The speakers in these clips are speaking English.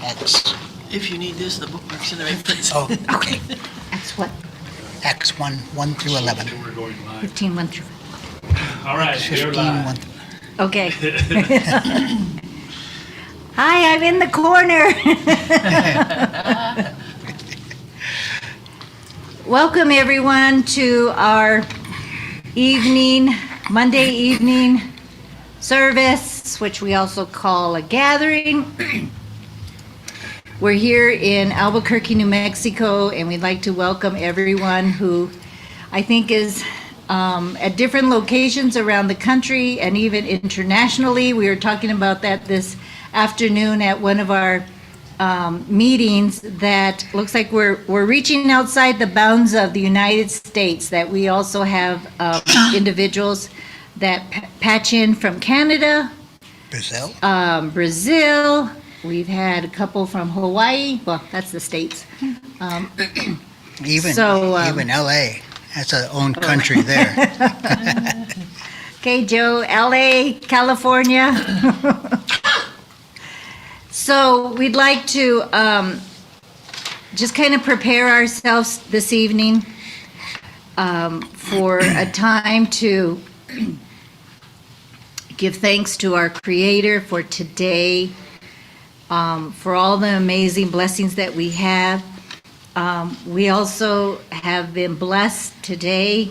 Acts. If you need this, the bookmark's in the right place. Oh, okay. That's what, Acts 1, 1 through 11. 15, 1 through. All right, we're 15, live. 1 Okay. Hi, I'm in the corner. Welcome, everyone, to our Monday evening service, which we also call a gathering. We're here in Albuquerque, New Mexico, and we'd like to welcome everyone who I think is at different locations around the country and even internationally. We were talking about that this afternoon at one of our meetings, that looks like we're reaching outside the bounds of the United States, that we also have individuals that patch in from Canada, Brazil. Brazil. We've had a couple from Hawaii. Well, that's the States. Even LA has its own country there. Okay, Joe, LA, California. So we'd like to just kind of prepare ourselves this evening for a time to give thanks to our Creator for today, for all the amazing blessings that we have. We also have been blessed today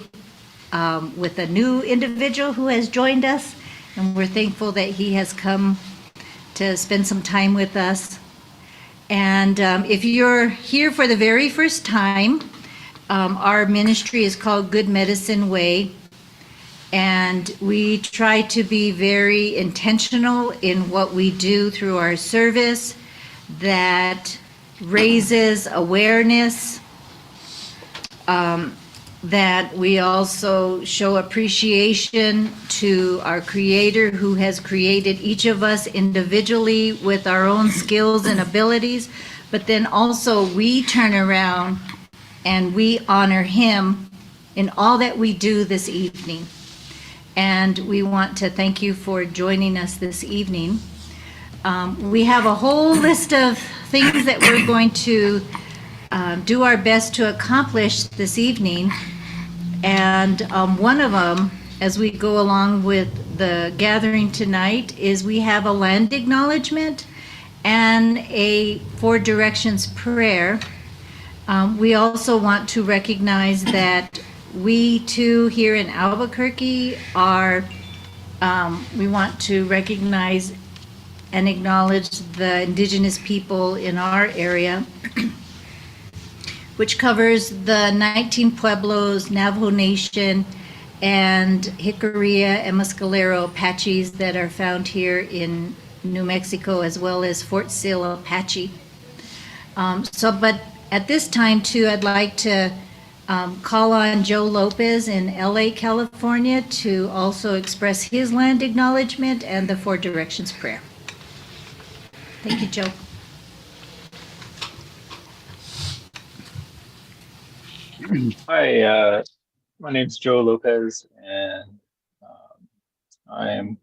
with a new individual who has joined us, and we're thankful that he has come to spend some time with us. And if you're here for the very first time, our ministry is called Good Medicine Way, and we try to be very intentional in what we do through our service that raises awareness, that we also show appreciation to our Creator who has created each of us individually with our own skills and abilities, but then also we turn around and we honor Him in all that we do this evening. And we want to thank you for joining us this evening. We have a whole list of things that we're going to do our best to accomplish this evening. And one of them, as we go along with the gathering tonight, is we have a land acknowledgement and a Four Directions prayer. We also want to recognize that we too here in Albuquerque we want to recognize and acknowledge the indigenous people in our area, which covers the 19 pueblos, Navajo Nation, and Jicarilla and Mescalero Apaches that are found here in New Mexico, as well as Fort Sill Apache. But at this time too, I'd like to call on Joe Lopez in LA, California, to also express his land acknowledgement and the Four Directions prayer. Thank you, Joe. Hi, my name's Joe Lopez, and I am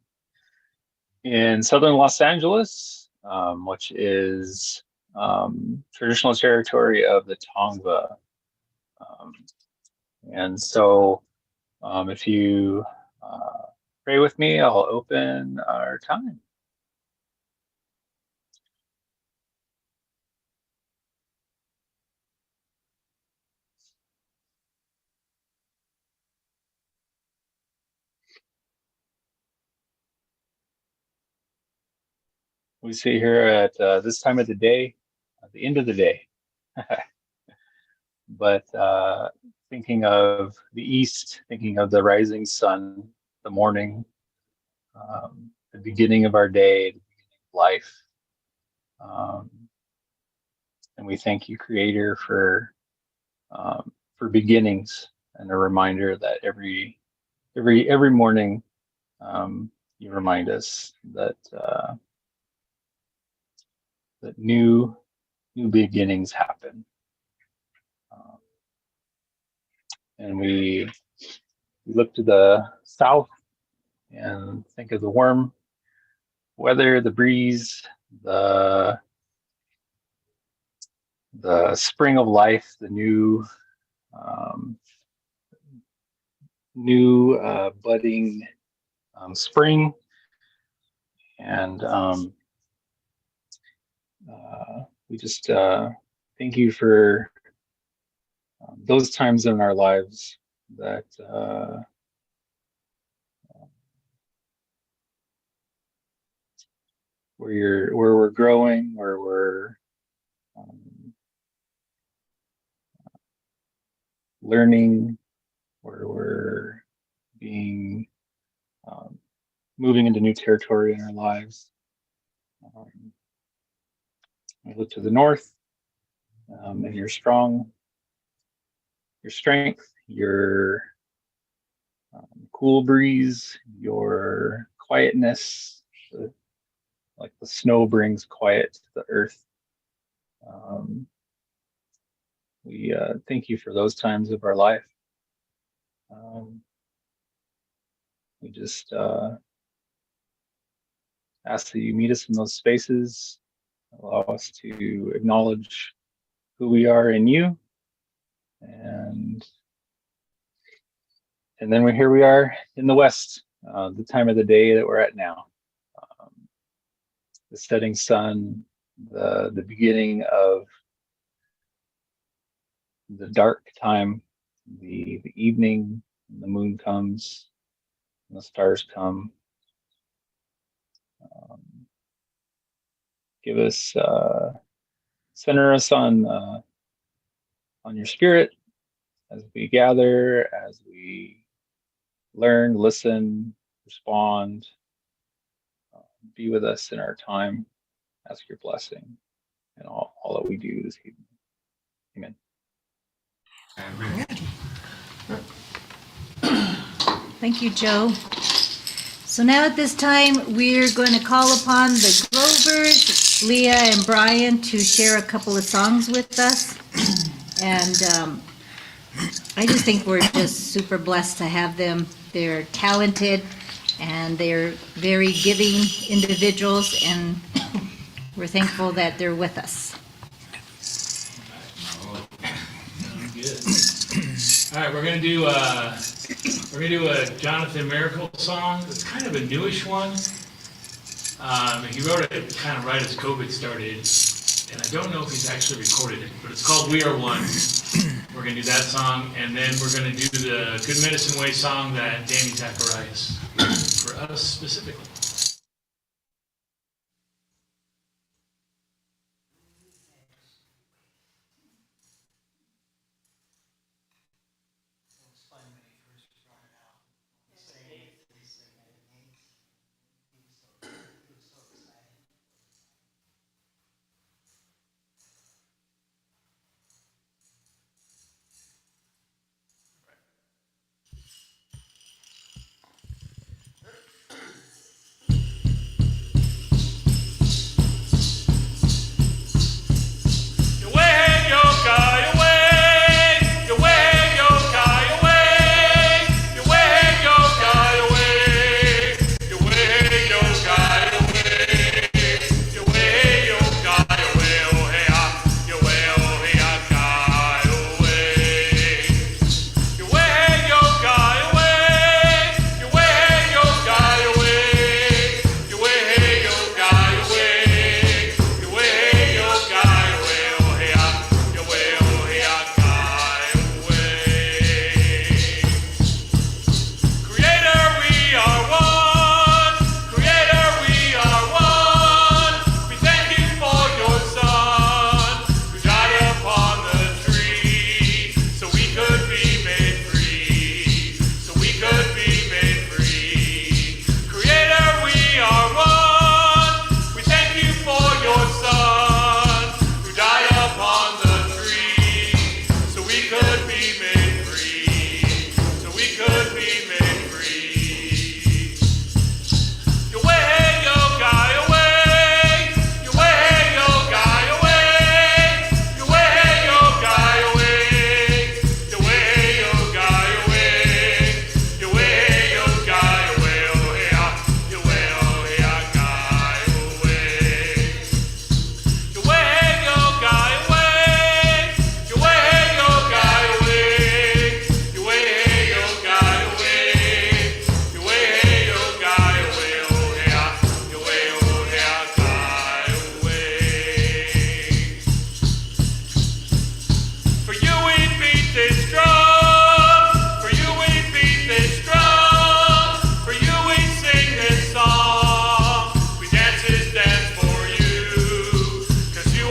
in southern Los Angeles, which is traditional territory of the Tongva. And so if you pray with me, I'll open our time. We see here at this time of the day, at the end of the day, but thinking of the east, thinking of the rising sun, the morning, the beginning of our day, the beginning of life. And we thank you, Creator, for beginnings and a reminder that every morning you remind us that that new beginnings happen. And we look to the south and think of the warm weather, the breeze, the the spring of life, the new budding spring, and we just thank you for those times in our lives that where we're growing, where we're learning, where we're being moving into new territory in our lives. We look to the north, and your strength, your cool breeze, your quietness, like the snow brings quiet to the earth. We thank you for those times of our life. We just ask that you meet us in those spaces, allow us to acknowledge who we are in you, and then here we are in the West, the time of the day that we're at now. The setting sun, the beginning of the dark time, the evening, the moon comes, and the stars come. Give us, center us on your spirit as we gather, as we learn, listen, respond. Be with us in our time. Ask your blessing in all that we do this evening. Amen. Thank you, Joe. So now at this time, we're going to call upon the Grovers, Leah and Brian, to share a couple of songs with us. And I just think we're just super blessed to have them. They're talented and they're very giving individuals, and we're thankful that they're with us. Good. All right, we're gonna do a Jonathan Miracle song. It's kind of a newish one. He wrote it kind of right as COVID started, and I don't know if he's actually recorded it, but it's called "We Are One." We're gonna do that song, and then we're gonna do the Good Medicine Way song that Danny Zacharias wrote for us specifically.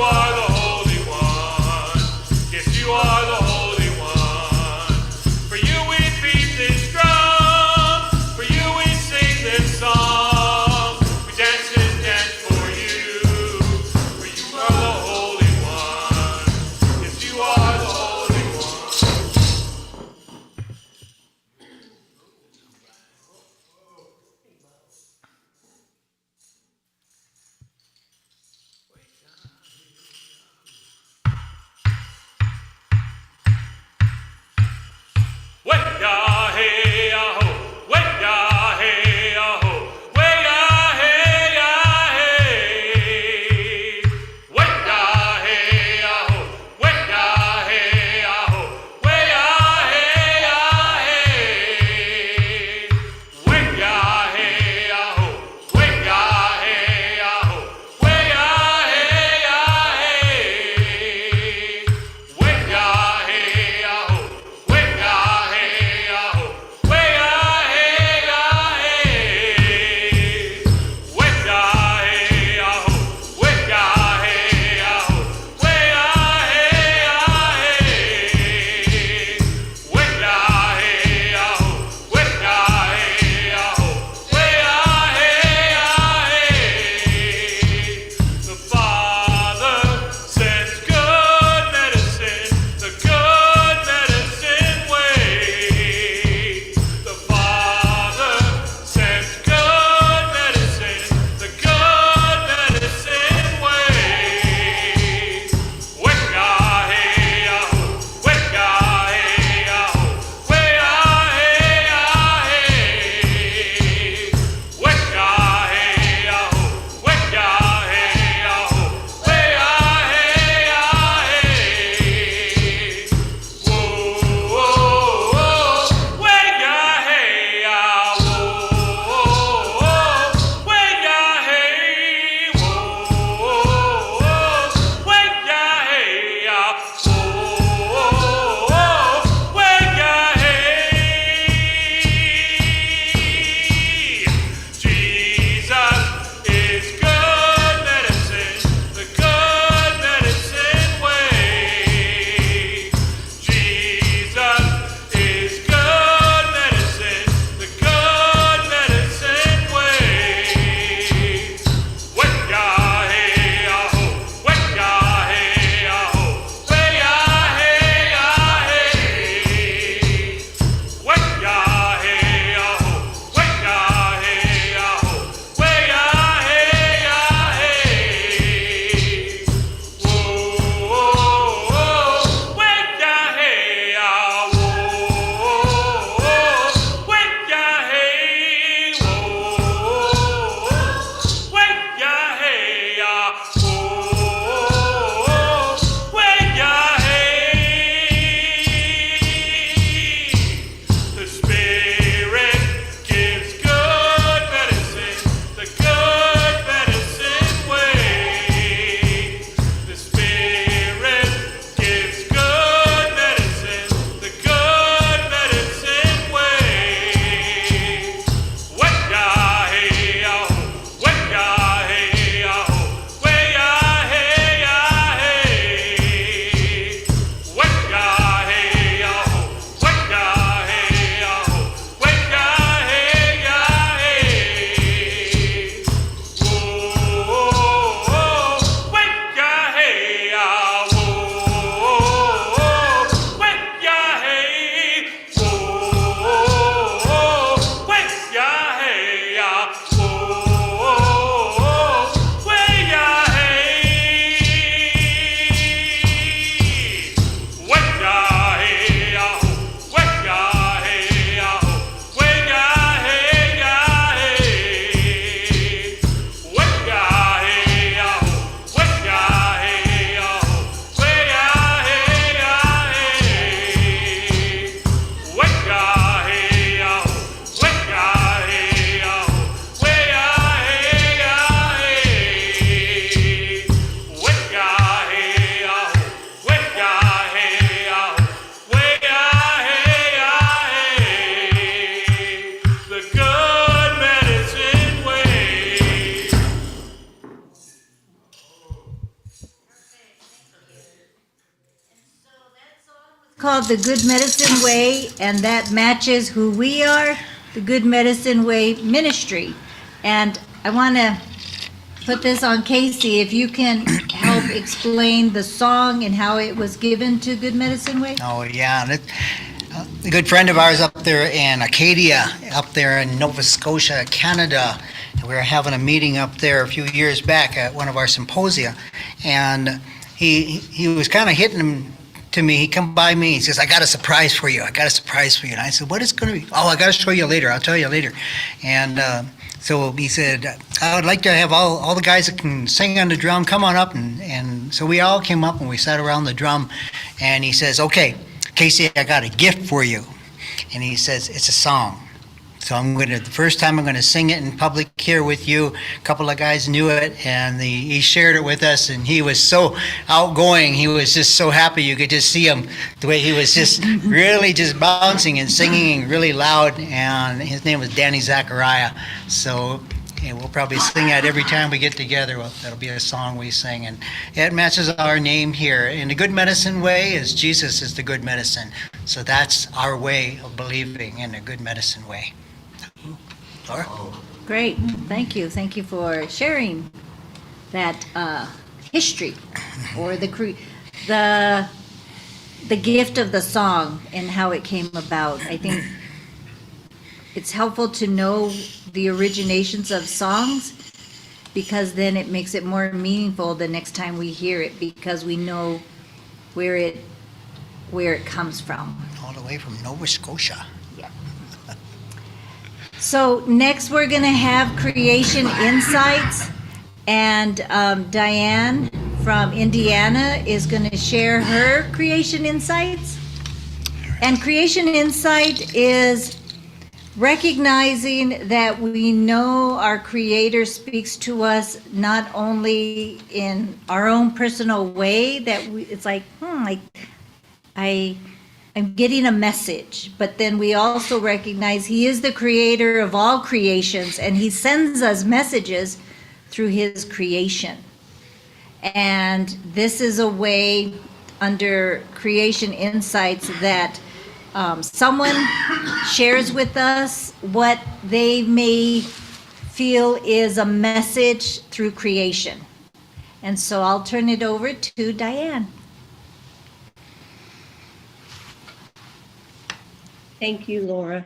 are the Holy One. Yes, you are the Holy One. For you we beat this drum. For you we sing this song. We dance and dance for you. For you are the Holy One. Yes, you are the Holy One. called The Good Medicine Way, and that matches who we are, the Good Medicine Way Ministry. And I want to put this on Casey, if you can help explain the song and how it was given to Good Medicine Way. Oh, yeah. A good friend of ours up there in Acadia, up there in Nova Scotia, Canada. We were having a meeting up there a few years back at one of our symposia, and he was kind of hitting him to me. He come by me, he says, I got a surprise for you. I got a surprise for you. And I said, what is going to be? Oh, I got to show you later. I'll tell you later. And so he said, I would like to have all the guys that can sing on the drum come on up. And so we all came up and we sat around the drum. And he says, okay, Casey, I got a gift for you. And he says, it's a song. So the first time I'm going to sing it in public here with you. A couple of guys knew it, and he shared it with us, and he was so outgoing. He was just so happy. You could just see him, the way he was just really just bouncing and singing really loud, and his name was Danny Zachariah. So we'll probably sing that every time we get together. Well, that'll be a song we sing, and it matches our name here. In the Good Medicine Way is Jesus is the good medicine. So that's our way of believing in the Good Medicine Way. Laura? Great, thank you. Thank you for sharing that history or the gift of the song and how it came about. I think it's helpful to know the originations of songs, because then it makes it more meaningful the next time we hear it, because we know where it comes from. All the way from Nova Scotia. So next we're going to have Creation Insights, and Diane from Indiana is going to share her Creation Insights. And Creation Insight is recognizing that we know our Creator speaks to us not only in our own personal way, that it's like, I'm getting a message, but then we also recognize He is the creator of all creations, and He sends us messages through His creation. And this is a way under Creation Insights that someone shares with us what they may feel is a message through creation. And so I'll turn it over to Diane. Thank you, Laura.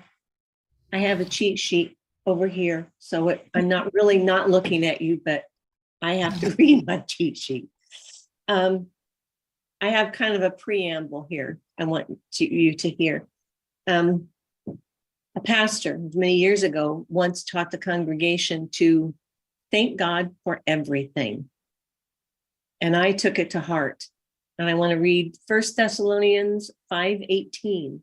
I have a cheat sheet over here, so I'm not really not looking at you, but I have to read my cheat sheet. I have kind of a preamble here I want you to hear. A pastor many years ago once taught the congregation to thank God for everything. And I took it to heart. And I want to read 1 Thessalonians 5:18.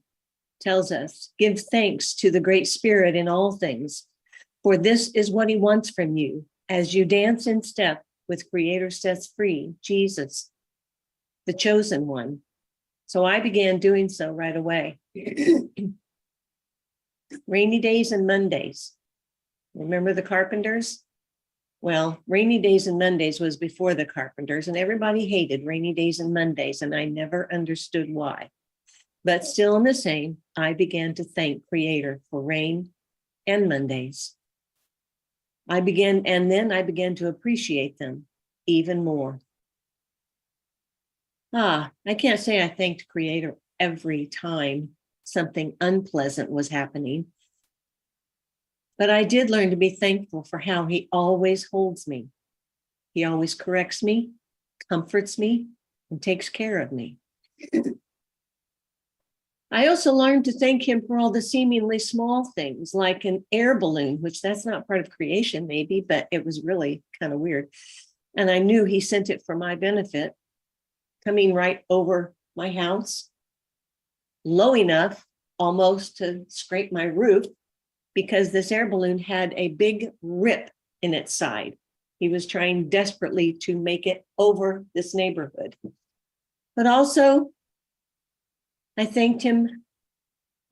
Tells us, give thanks to the great Spirit in all things, for this is what He wants from you as you dance in step with Creator sets free, Jesus, the chosen one. So I began doing so right away. Rainy days and Mondays. Remember the Carpenters? Well, Rainy Days and Mondays was before the Carpenters, and everybody hated Rainy Days and Mondays, and I never understood why. But still in the same, I began to thank Creator for rain and Mondays. I began to appreciate them even more. I can't say I thanked Creator every time something unpleasant was happening, but I did learn to be thankful for how He always holds me. He always corrects me, comforts me, and takes care of me. I also learned to thank Him for all the seemingly small things, like an air balloon, which that's not part of creation maybe, but it was really kind of weird. And I knew He sent it for my benefit, coming right over my house, low enough almost to scrape my roof, because this air balloon had a big rip in its side. He was trying desperately to make it over this neighborhood. But also, I thanked Him.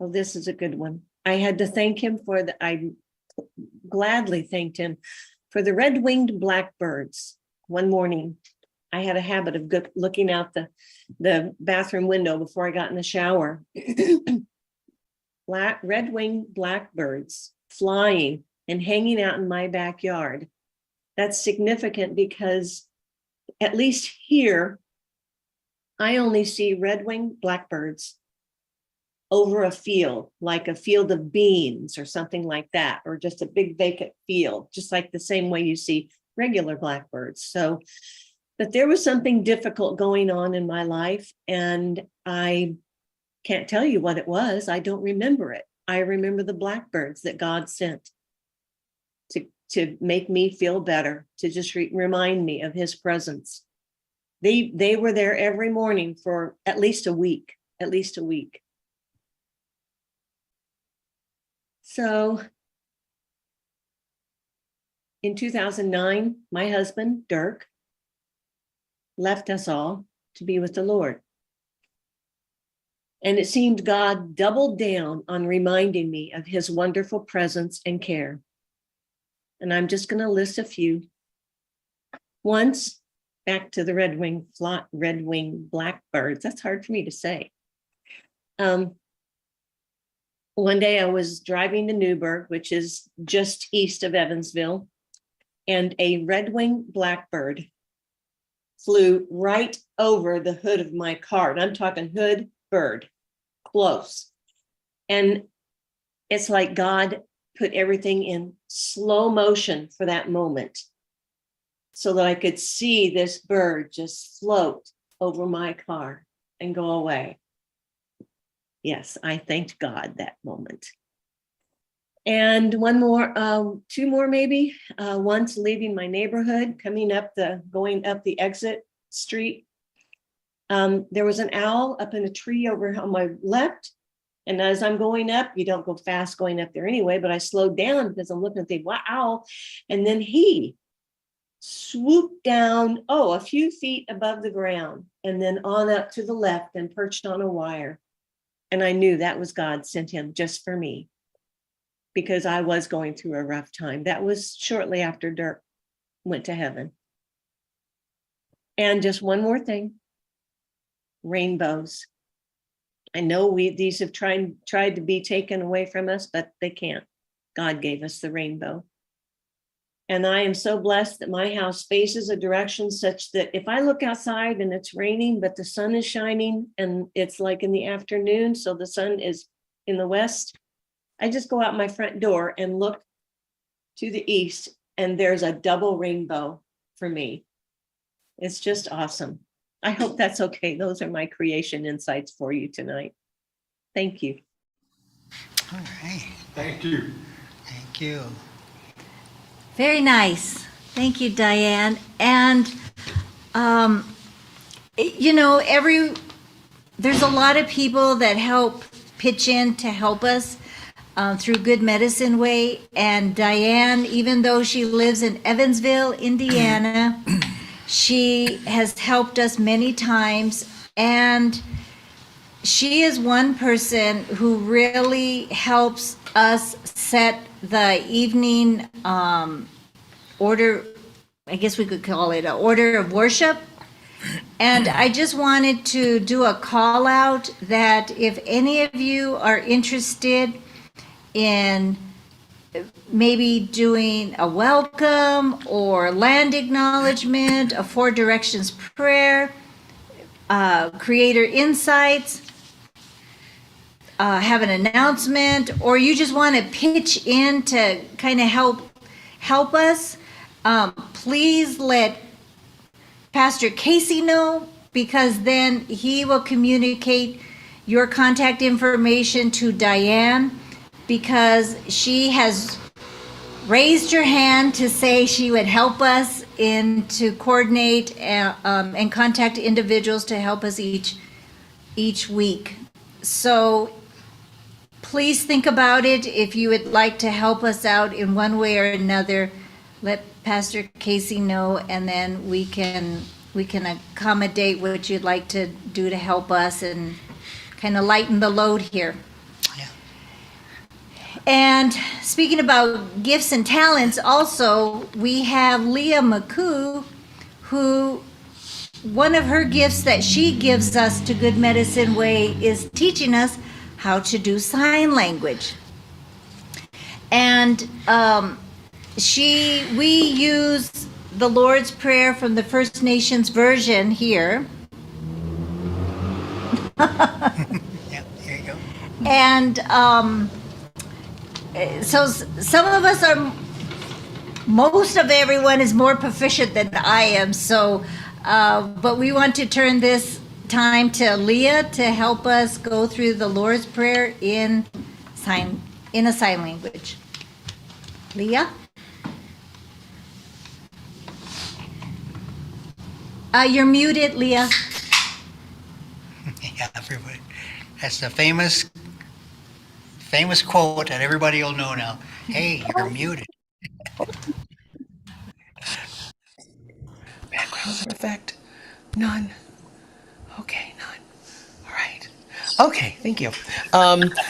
Oh, this is a good one. I had to thank Him I gladly thanked Him for the red-winged blackbirds. One morning, I had a habit of looking out the bathroom window before I got in the shower. Red-winged blackbirds flying and hanging out in my backyard. That's significant because at least here, I only see red-winged blackbirds over a field, like a field of beans or something like that, or just a big vacant field, just like the same way you see regular blackbirds. So, but there was something difficult going on in my life, and I can't tell you what it was. I don't remember it. I remember the blackbirds that God sent to make me feel better, to just remind me of his presence. They were there every morning for at least a week. So in 2009, my husband, Dirk, left us all to be with the Lord. And it seemed God doubled down on reminding me of his wonderful presence and care. And I'm just going to list a few. Once, back to the red-winged blackbirds. That's hard for me to say. One day I was driving to Newburgh, which is just east of Evansville, and a red-winged blackbird flew right over the hood of my car. And I'm talking hood, bird, close. And it's like God put everything in slow motion for that moment so that I could see this bird just float over my car and go away. Yes, I thanked God that moment. And one more, two more maybe. Once leaving my neighborhood, going up the exit street, there was an owl up in a tree over on my left. And as I'm going up, you don't go fast going up there anyway, but I slowed down because I'm looking at the owl. And then he swooped down, a few feet above the ground, and then on up to the left and perched on a wire. And I knew that was God sent him just for me, because I was going through a rough time. That was shortly after Dirk went to heaven. And just one more thing, rainbows. I know these have tried to be taken away from us, but they can't. God gave us the rainbow. And I am so blessed that my house faces a direction such that if I look outside and it's raining, but the sun is shining and it's like in the afternoon, so the sun is in the west, I just go out my front door and look to the east, and there's a double rainbow for me. It's just awesome. I hope that's okay. Those are my creation insights for you tonight. Thank you. All right. Thank you. Thank you. Very nice. Thank you, Diane. And, there's a lot of people that help pitch in to help us through Good Medicine Way. And Diane, even though she lives in Evansville, Indiana, she has helped us many times. And she is one person who really helps us set the evening order, I guess we could call it an order of worship. And I just wanted to do a call out that if any of you are interested in maybe doing a welcome or land acknowledgement, a Four Directions prayer, Creator Insights, have an announcement, or you just want to pitch in to kind of help us, please let Pastor Casey know, because then he will communicate your contact information to Diane, because she has raised her hand to say she would help us to coordinate and contact individuals to help us each week. So please think about it. If you would like to help us out in one way or another, let Pastor Casey know, and then we can accommodate what you'd like to do to help us and kind of lighten the load here. Yeah. And speaking about gifts and talents, also, we have Leah McCoo, who one of her gifts that she gives us to Good Medicine Way is teaching us how to do sign language. And we use the Lord's Prayer from the First Nations version here. Yeah, there you go. And so some of us are, most of everyone is more proficient than I am. So, but we want to turn this time to Leah to help us go through the Lord's Prayer in a sign language. Leah? You're muted, Leah. Yeah, everybody. That's the famous quote that everybody will know now. Hey, you're muted. Background effect? None. Okay, none. All right. Okay, thank you.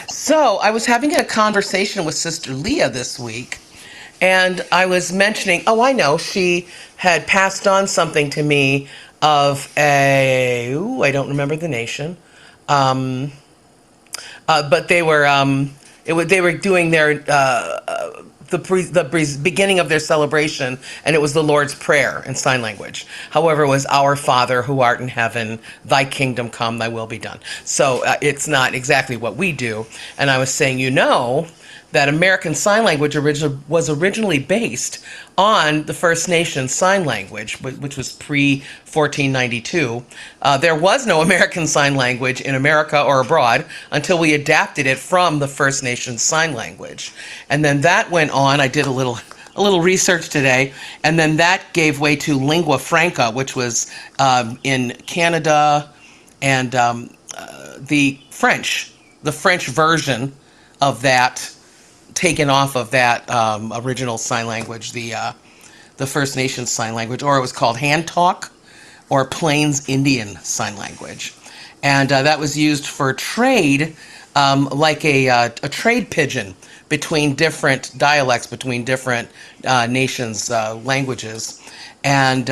So I was having a conversation with Sister Leah this week, and I was mentioning, oh, I know, she had passed on something to me of I don't remember the nation. But they were they were doing their beginning of their celebration, and it was the Lord's Prayer in sign language. However, it was "Our Father who art in heaven, Thy kingdom come, Thy will be done." So it's not exactly what we do. And I was saying, that American Sign Language was originally based on the First Nations Sign Language, which was pre-1492. There was no American Sign Language in America or abroad until we adapted it from the First Nations Sign Language. And then that went on. I did a little research today, and then that gave way to lingua franca, which was in Canada, and the French version of that, taken off of that original sign language, the First Nations Sign Language, or it was called Hand Talk or Plains Indian Sign Language. And that was used for trade, like a trade pigeon between different dialects, between different nations' languages. And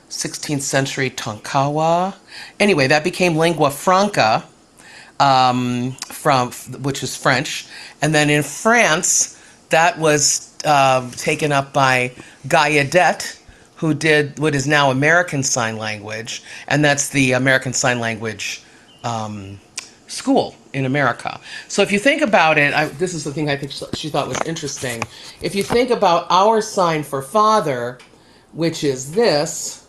16th century Tonkawa. Anyway, that became lingua franca, which is French. And then in France, that was taken up by Gallaudet, who did what is now American Sign Language, and that's the American Sign Language school in America. So if you think about it, this is the thing I think she thought was interesting. If you think about our sign for father, which is this,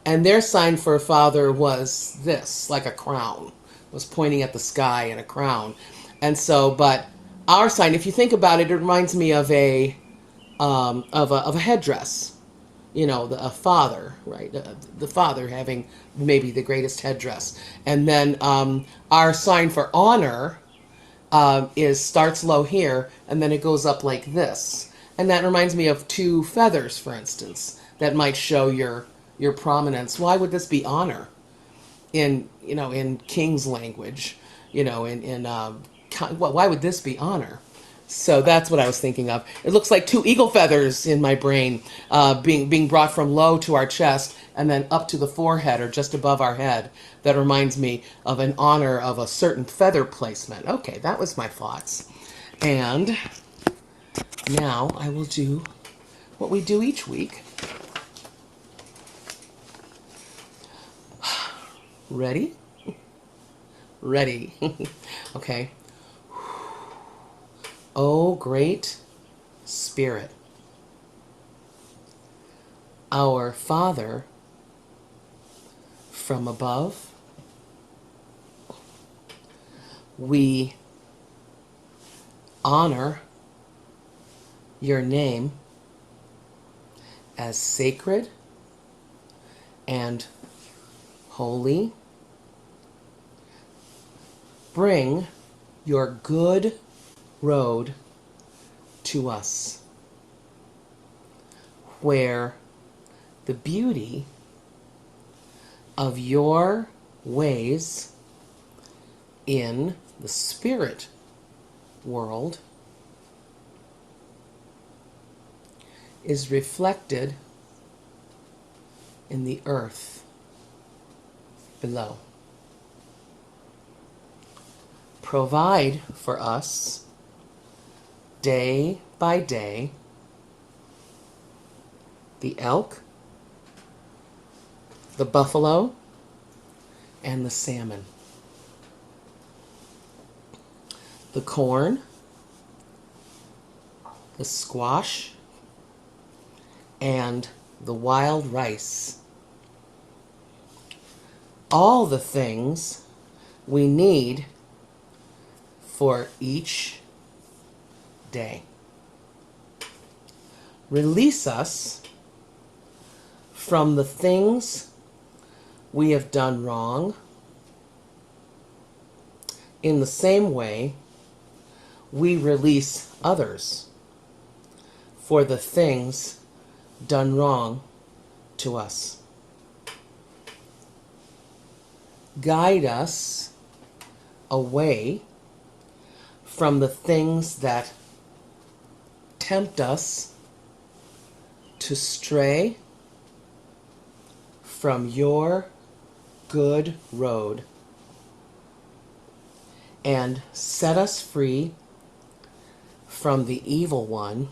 and their sign for father was this, like a crown, was pointing at the sky in a crown. And so, but our sign, if you think about it, it reminds me of a headdress. A father, right? The father having maybe the greatest headdress. And then our sign for honor starts low here, and then it goes up like this. And that reminds me of two feathers, for instance, that might show your prominence. Why would this be honor in King's language? Why would this be honor? So that's what I was thinking of. It looks like two eagle feathers in my brain, being brought from low to our chest and then up to the forehead or just above our head. That reminds me of an honor of a certain feather placement. Okay, that was my thoughts. And now I will do what we do each week. Ready? Ready. Okay. O great Spirit, our Father from above, we honor your name as sacred and holy. Bring your good road to us, where the beauty of your ways in the spirit world is reflected in the earth below. Provide for us day by day the elk, the buffalo, and the salmon, the corn, the squash, and the wild rice. All the things we need for each day. Release us from the things we have done wrong. In the same way, we release others for the things done wrong to us. Guide us away from the things that tempt us to stray from your good road, and set us free from the evil one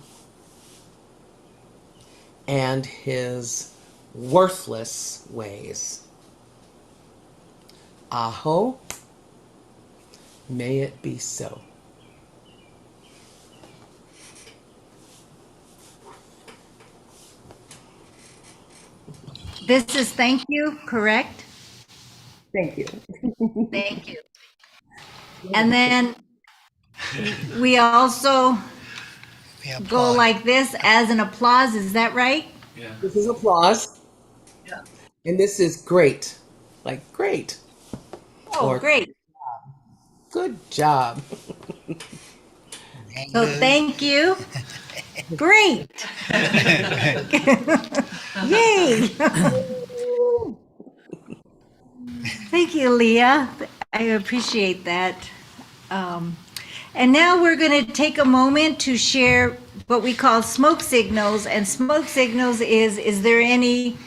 and his worthless ways. Aho, may it be so. This is thank you, correct? Thank you. Thank you. And then we also We applaud. go like this as an applause, is that right? Yeah. This is applause. Yeah. And this is great. Like, great. Oh, Or- great. Good job. So thank you. Great. Yay. Thank you, Leah. I appreciate that. And now we're going to take a moment to share what we call smoke signals. And smoke signals is there any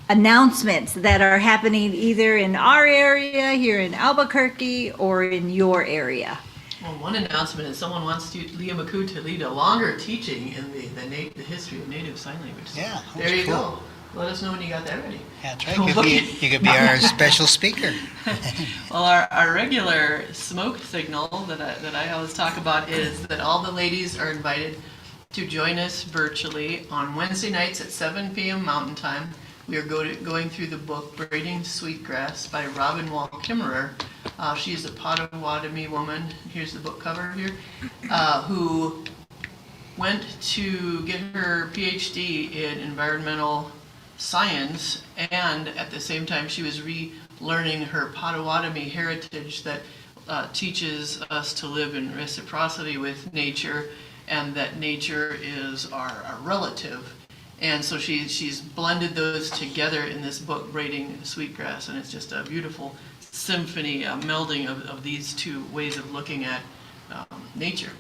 announcements that are happening either in our area, here in Albuquerque, or in your area? Well, one announcement is someone wants Leah McCoo to lead a longer teaching in the history of Native Sign Language. So Yeah, there that's you cool. go. Let us know when you got that ready. That's right. You could be our special speaker. Well, our regular smoke signal that I always talk about is that all the ladies are invited to join us virtually on Wednesday nights at 7 p.m. Mountain Time. We are going through the book Braiding Sweetgrass by Robin Wall Kimmerer. She's a Potawatomi woman, here's the book cover here, who went to get her PhD in environmental science, and at the same time she was relearning her Potawatomi heritage that teaches us to live in reciprocity with nature, and that nature is our relative. And so she's blended those together in this book, Braiding Sweetgrass, and it's just a beautiful symphony, a melding of these two ways of looking at nature.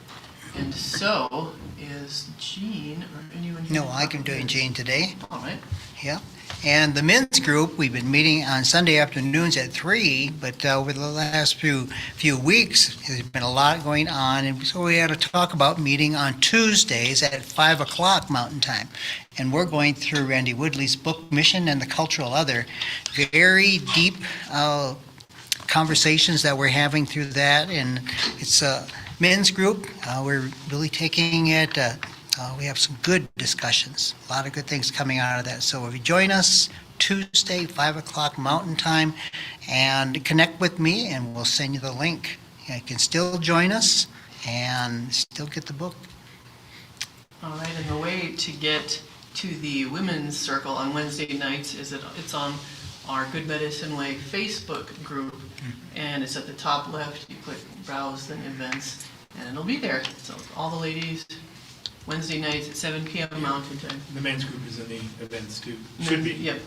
And so is Jean or anyone here? No, I can do it, Jane, today. All right. Yeah. And the men's group, we've been meeting on Sunday afternoons at 3, but over the last few weeks, there's been a lot going on, and so we had to talk about meeting on Tuesdays at 5 o'clock Mountain Time. And we're going through Randy Woodley's book, Mission and the Cultural Other. Very deep conversations that we're having through that, and it's a men's group. We're really taking it. We have some good discussions, a lot of good things coming out of that. So if you join us Tuesday, 5 o'clock Mountain Time, and connect with me, and we'll send you the link. You can still join us and still get the book. All right, and the way to get to the women's circle on Wednesday nights is that it's on our Good Medicine Way Facebook group, and it's at the top left. You click Browse then Events, and it'll be there. So all the ladies, Wednesday nights at 7 p.m. Mountain Time. The men's group is in the events too. Should be. Yep,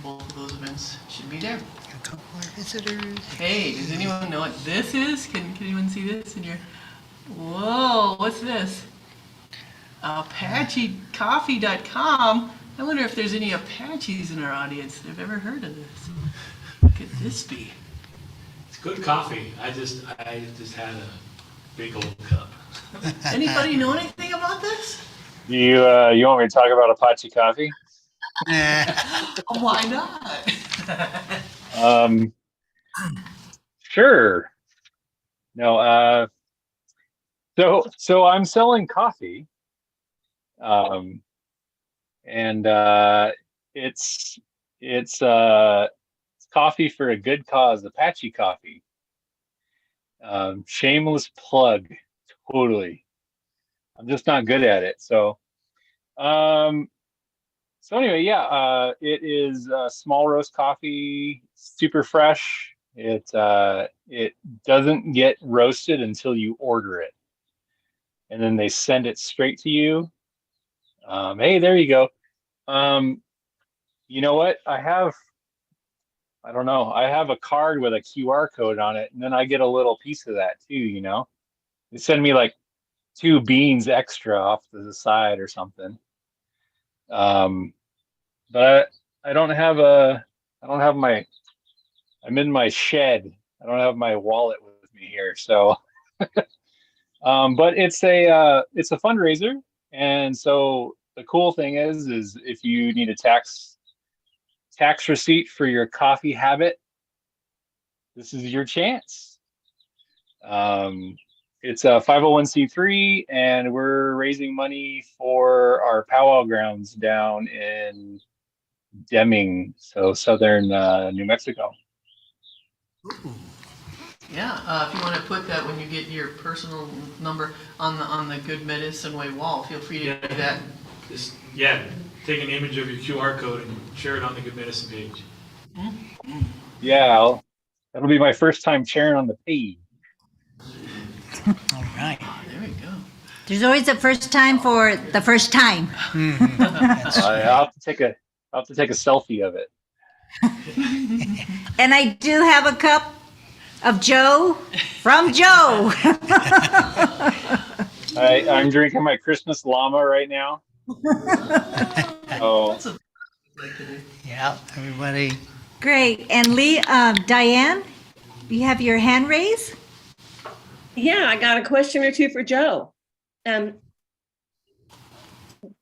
both of those events should be there. A couple more visitors. Hey, does anyone know what this is? Can anyone see this in your... Whoa, what's this? ApacheCoffee.com. I wonder if there's any Apaches in our audience that have ever heard of this. Look at this be? It's good coffee. I just had a big old cup. Anybody know anything about this? You want me to talk about Apache coffee? Why not? Sure. No. So I'm selling coffee. And it's coffee for a good cause, Apache coffee. Shameless plug, totally. I'm just not good at it. So anyway, yeah, it is small roast coffee, super fresh. It doesn't get roasted until you order it, and then they send it straight to you. Hey, there you go. You know what? I have a card with a QR code on it, and then I get a little piece of that too, you know. They send me like 2 beans extra off to the side or something. But I'm in my shed. I don't have my wallet with me here. So, but it's a fundraiser. And so the cool thing is if you need a tax receipt for your coffee habit, this is your chance. It's a 501c3, and we're raising money for our powwow grounds down in Deming, so southern New Mexico. Yeah, if you want to put that when you get your personal number on the Good Medicine Way wall, feel free to do that. Just, take an image of your QR code and share it on the Good Medicine page. Yeah, that'll be my first time sharing on the page. All right. There we go. There's always a first time for the first time. I'll have to take a selfie of it. And I do have a cup of Joe from Joe. I'm drinking my Christmas llama right now. Oh, That's a like to do. Yeah, everybody. Great. And Diane, you have your hand raised? Yeah, I got a question or two for Joe.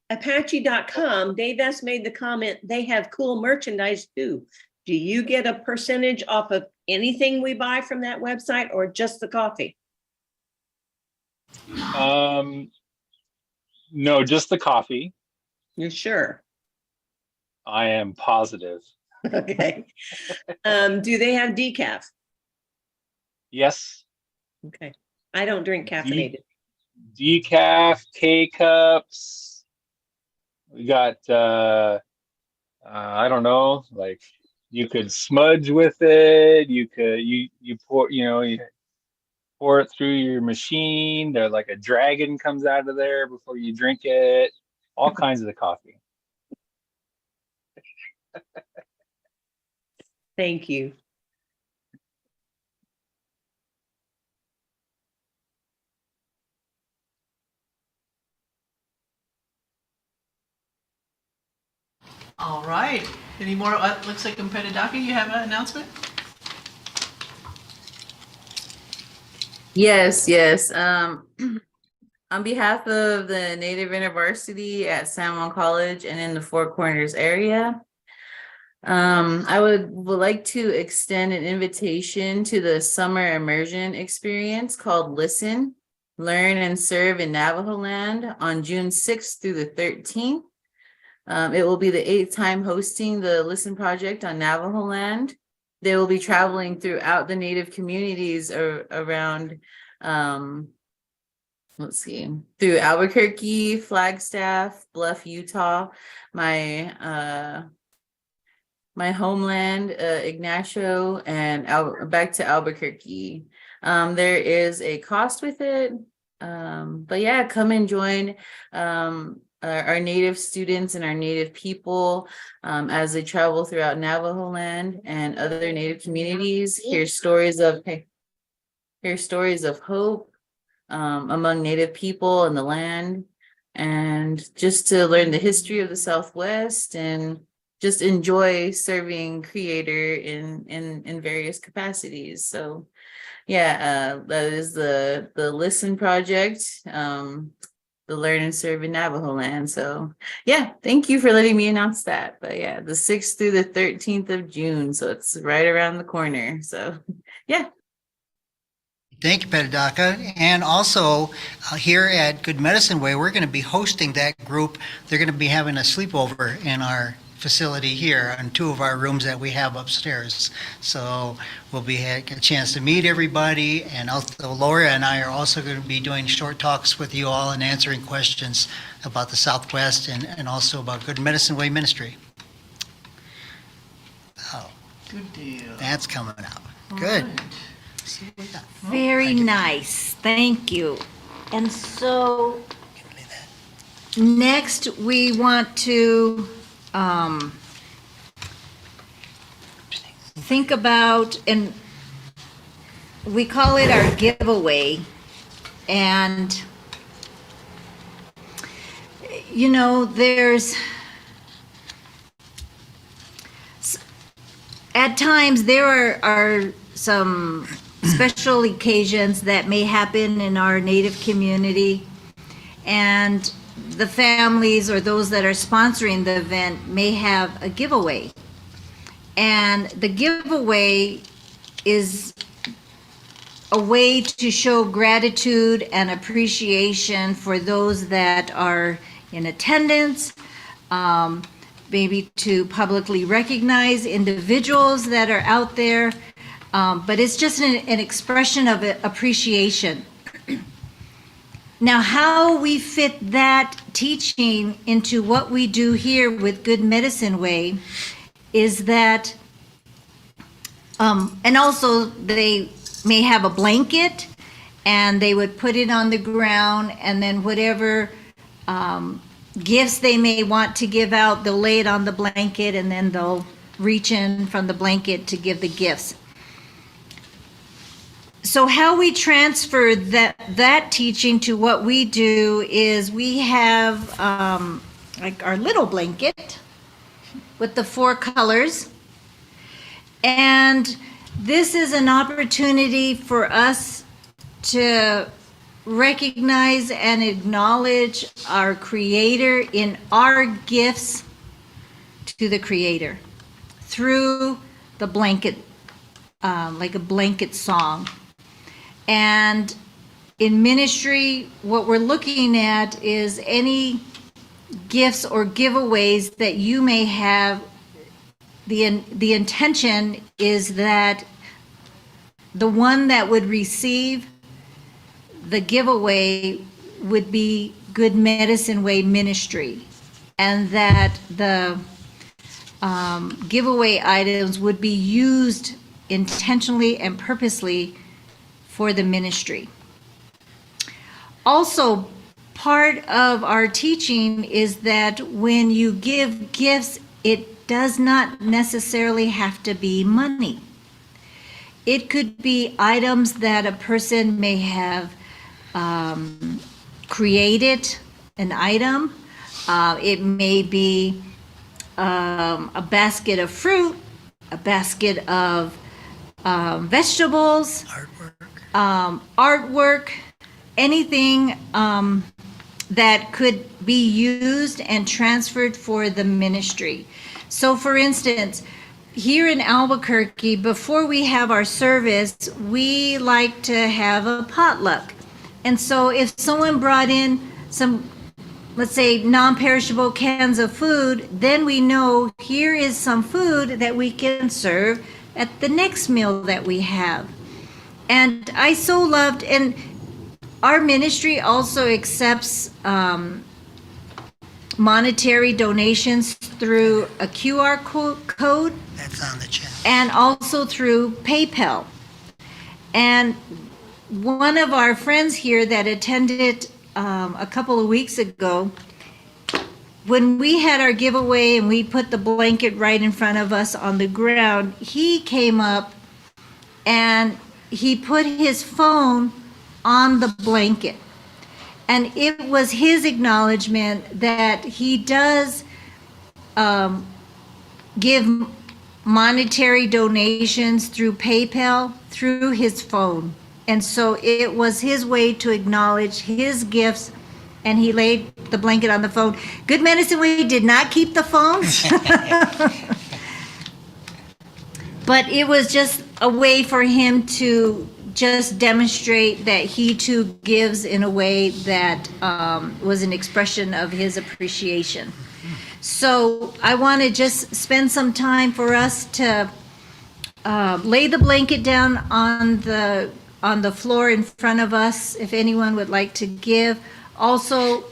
Apache.com, Dave S. made the comment, they have cool merchandise too. Do you get a percentage off of anything we buy from that website or just the coffee? no, just the coffee. You're sure? I am positive. Okay. Do they have decaf? Yes. Okay. I don't drink caffeinated. Decaf, K-cups. We got, I don't know, like you could smudge with it. You could, you pour, you pour it through your machine. There, like a dragon comes out of there before you drink it. All kinds of the coffee. Thank you. All right. Any more? Looks like Mpedadaki, you have an announcement? Yes. On behalf of the Native InterVarsity at San Juan College and in the Four Corners area, I would like to extend an invitation to the summer immersion experience called Listen, Learn, and Serve in Navajo Land on June 6th through the 13th. It will be the 8th time hosting the Listen Project on Navajo land. They will be traveling throughout the Native communities around, through Albuquerque, Flagstaff, Bluff, Utah, my homeland, Ignacio, and back to Albuquerque. There is a cost with it, but yeah, come and join our Native students and our Native people as they travel throughout Navajo land and other Native communities. Hear stories of hope among Native people and the land, and just to learn the history of the Southwest and just enjoy serving Creator in various capacities. So yeah, that is the Listen Project, the Learn and Serve in Navajo Land. So yeah, thank you for letting me announce that. But yeah, the 6th through the 13th of June, so it's right around the corner. So yeah. Thank you, Petadaka. And also, here at Good Medicine Way, we're going to be hosting that group. They're going to be having a sleepover in our facility here in 2 of our rooms that we have upstairs. So we'll be having a chance to meet everybody, and also Laura and I are also going to be doing short talks with you all and answering questions about the Southwest and also about Good Medicine Way Ministry. Oh, Good deal. that's coming up. Good. Alright. See what we got. Very nice, thank you. And so Can't believe that. next, we want to think about, and we call it our giveaway. And, you know, at times there are some special occasions that may happen in our Native community, and the families or those that are sponsoring the event may have a giveaway. And the giveaway is a way to show gratitude and appreciation for those that are in attendance, maybe to publicly recognize individuals that are out there, but it's just an expression of appreciation. Now, how we fit that teaching into what we do here with Good Medicine Way is that, and also they may have a blanket and they would put it on the ground, and then whatever gifts they may want to give out, they'll lay it on the blanket, and then they'll reach in from the blanket to give the gifts. So how we transfer that teaching to what we do is we have like our little blanket with the 4 colors. And this is an opportunity for us to recognize and acknowledge our Creator in our gifts to the Creator through the blanket, like a blanket song. And in ministry, what we're looking at is any gifts or giveaways that you may have. The intention is that the one that would receive the giveaway would be Good Medicine Way Ministry, and that the giveaway items would be used intentionally and purposely for the ministry. Also, part of our teaching is that when you give gifts, it does not necessarily have to be money. It could be items that a person may have created, an item. It may be a basket of fruit, a basket of vegetables, artwork, anything that could be used and transferred for the ministry. So for instance, here in Albuquerque, before we have our service, we like to have a potluck. And so if someone brought in some, let's say, non-perishable cans of food, then we know here is some food that we can serve at the next meal that we have. And I so loved, and our ministry also accepts monetary donations through a QR code. That's on the chat. And also through PayPal. And one of our friends here that attended a couple of weeks ago, when we had our giveaway and we put the blanket right in front of us on the ground, he came up and he put his phone on the blanket. And it was his acknowledgement that he does give monetary donations through PayPal through his phone. And so it was his way to acknowledge his gifts, and he laid the blanket on the phone. Good Medicine Way did not keep the phones. But it was just a way for him to just demonstrate that he too gives in a way that was an expression of his appreciation. So I want to just spend some time for us to lay the blanket down on the floor in front of us, if anyone would like to give. Also,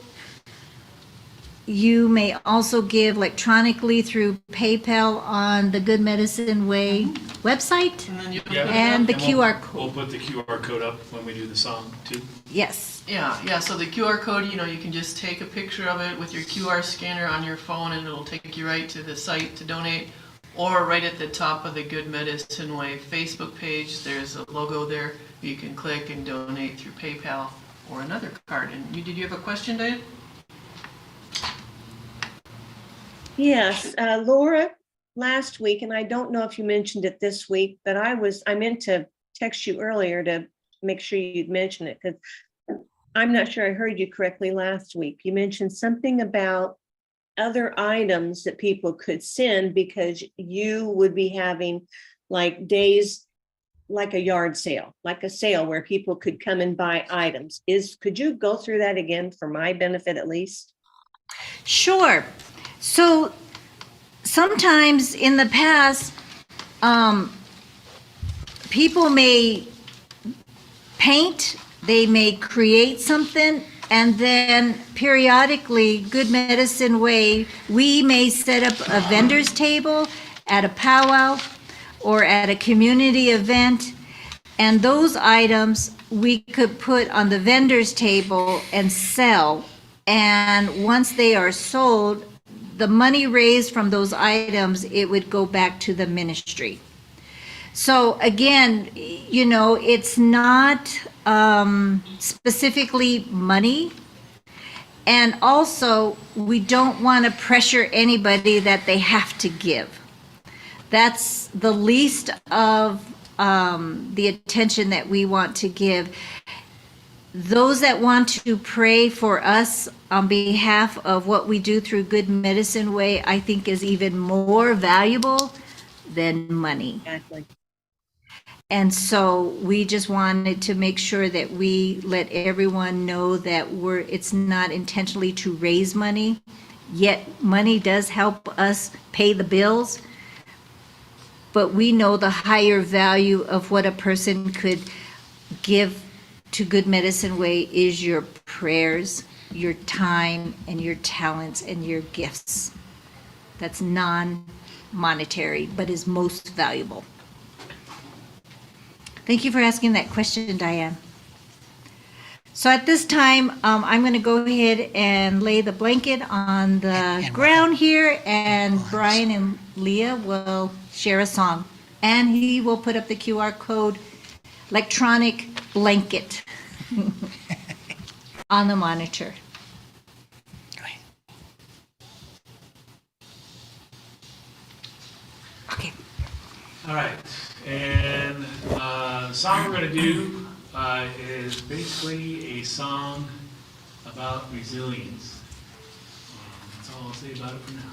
you may also give electronically through PayPal on the Good Medicine Way website. And then you, And the QR code. We'll put the QR code up when we do the song too. Yes. yeah, so the QR code, you can just take a picture of it with your QR scanner on your phone and it'll take you right to the site to donate. Or right at the top of the Good Medicine Way Facebook page, there's a logo there. You can click and donate through PayPal or another card. And did you have a question, Diane? Yes, Laura, last week, and I don't know if you mentioned it this week, but I meant to text you earlier to make sure you'd mention it, because I'm not sure I heard you correctly last week. You mentioned something about other items that people could send because you would be having like days, like a yard sale, like a sale where people could come and buy items. Could you go through that again for my benefit at least? Sure. So sometimes in the past, people may paint, they may create something, and then periodically, Good Medicine Way, we may set up a vendor's table at a powwow or at a community event, and those items we could put on the vendor's table and sell. And once they are sold, the money raised from those items, it would go back to the ministry. So again, it's not specifically money. And also, we don't want to pressure anybody that they have to give. That's the least of the attention that we want to give. Those that want to pray for us on behalf of what we do through Good Medicine Way, I think is even more valuable than money. Exactly. And so we just wanted to make sure that we let everyone know that it's not intentionally to raise money, yet money does help us pay the bills. But we know the higher value of what a person could give to Good Medicine Way is your prayers, your time, and your talents and your gifts. That's non-monetary, but is most valuable. Thank you for asking that question, Diane. So at this time, I'm going to go ahead and lay the blanket on the ground here, and Brian and Leah will share a song. And he will put up the QR code electronic blanket on the monitor. Okay. All right, and the song we're going to do is basically a song about resilience. That's all I'll say about it for now.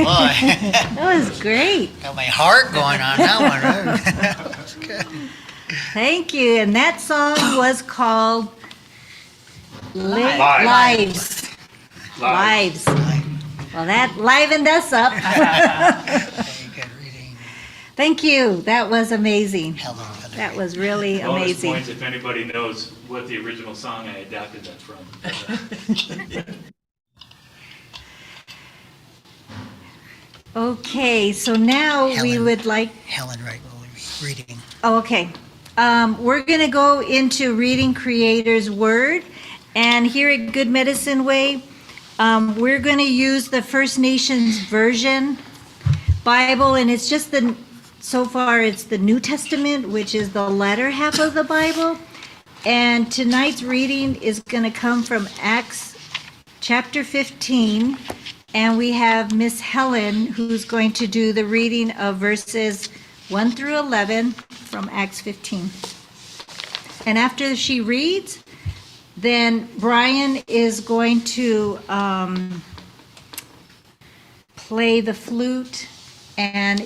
That was great. Got my heart going on that one. That's good. Thank you. And that song was called Lives. Lives. Well, that livened us up. Very good reading. Thank you. That was amazing. Helen for the That was really Bonus amazing. points if anybody knows what the original song I adapted that from. Okay, so now we Helen. would like, Helen Wright will be reading. oh, okay. We're going to go into reading Creator's Word. And here at Good Medicine Way, we're going to use the First Nations Version Bible, and it's just so far it's the New Testament, which is the latter half of the Bible. And tonight's reading is going to come from Acts chapter 15, and we have Miss Helen who's going to do the reading of verses 1 through 11 from Acts 15. And after she reads, then Brian is going to play the flute, and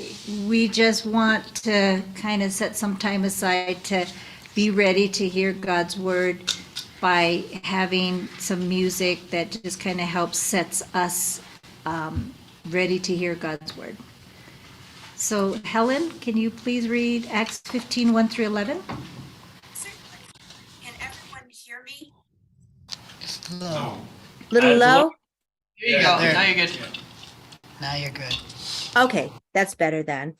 we just want to kind of set some time aside to be ready to hear God's word by having some music that just kind of helps sets us ready to hear God's word. So Helen, can you please read Acts 15, 1 through 11? Certainly. Can everyone hear me? Slow. Little low? There you go. there. Now you're good. Now you're good. Okay, that's better then.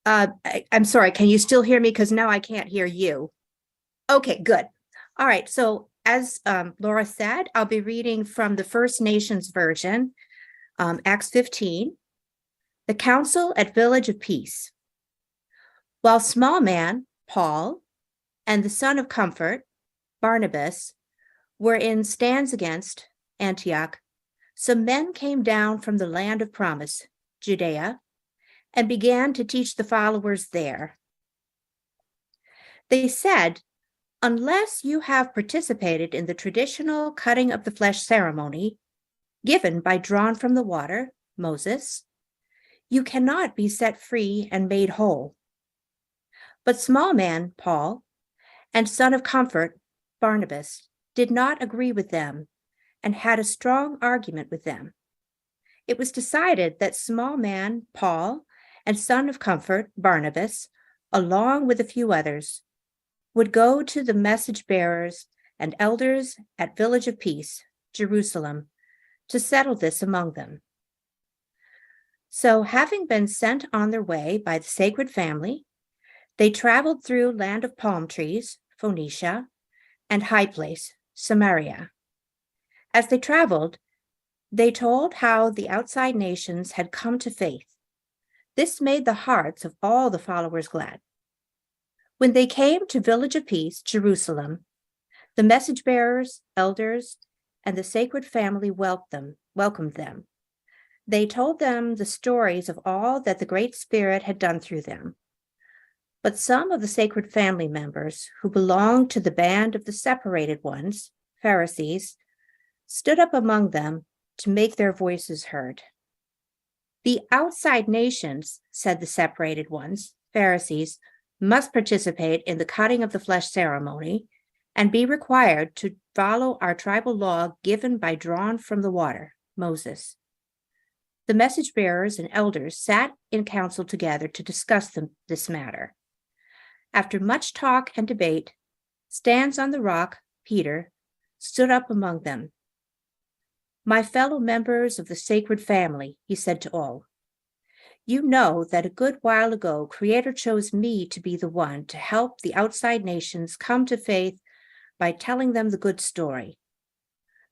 I'm sorry, can you still hear me? Because now I can't hear you. Okay, good. All right, so as Laura said, I'll be reading from the First Nations version, Acts 15, the Council at Village of Peace. While small man, Paul, and the son of comfort, Barnabas, were in stands against Antioch, some men came down from the land of promise, Judea, and began to teach the followers there. They said, unless you have participated in the traditional cutting of the flesh ceremony given by drawn from the water, Moses, you cannot be set free and made whole. But small man, Paul, and son of comfort, Barnabas, did not agree with them and had a strong argument with them. It was decided that small man, Paul, and son of comfort, Barnabas, along with a few others, would go to the message bearers and elders at Village of Peace, Jerusalem, to settle this among them. So, having been sent on their way by the sacred family, they traveled through land of palm trees, Phoenicia, and high place, Samaria. As they traveled, they told how the outside nations had come to faith. This made the hearts of all the followers glad. When they came to Village of Peace, Jerusalem, the message bearers, elders, and the sacred family welcomed them. They told them the stories of all that the Great Spirit had done through them. But some of the sacred family members who belonged to the band of the separated ones, Pharisees, stood up among them to make their voices heard. The outside nations, said the separated ones, Pharisees, must participate in the cutting of the flesh ceremony and be required to follow our tribal law given by drawn from the water, Moses. The message bearers and elders sat in council together to discuss this matter. After much talk and debate, stands on the rock, Peter, stood up among them. My fellow members of the sacred family, he said to all, you know that a good while ago, Creator chose me to be the one to help the outside nations come to faith by telling them the good story.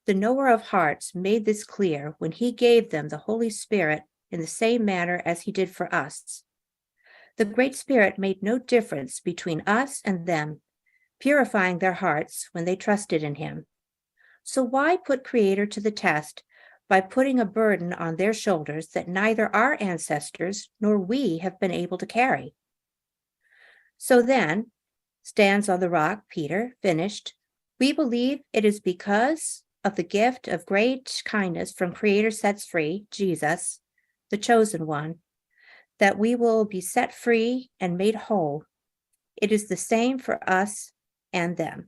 The knower of hearts made this clear when he gave them the Holy Spirit in the same manner as he did for us. The Great Spirit made no difference between us and them, purifying their hearts when they trusted in him. So why put Creator to the test by putting a burden on their shoulders that neither our ancestors nor we have been able to carry? So then, stands on the rock, Peter finished, we believe it is because of the gift of great kindness from Creator sets free, Jesus, the chosen one, that we will be set free and made whole. It is the same for us and them.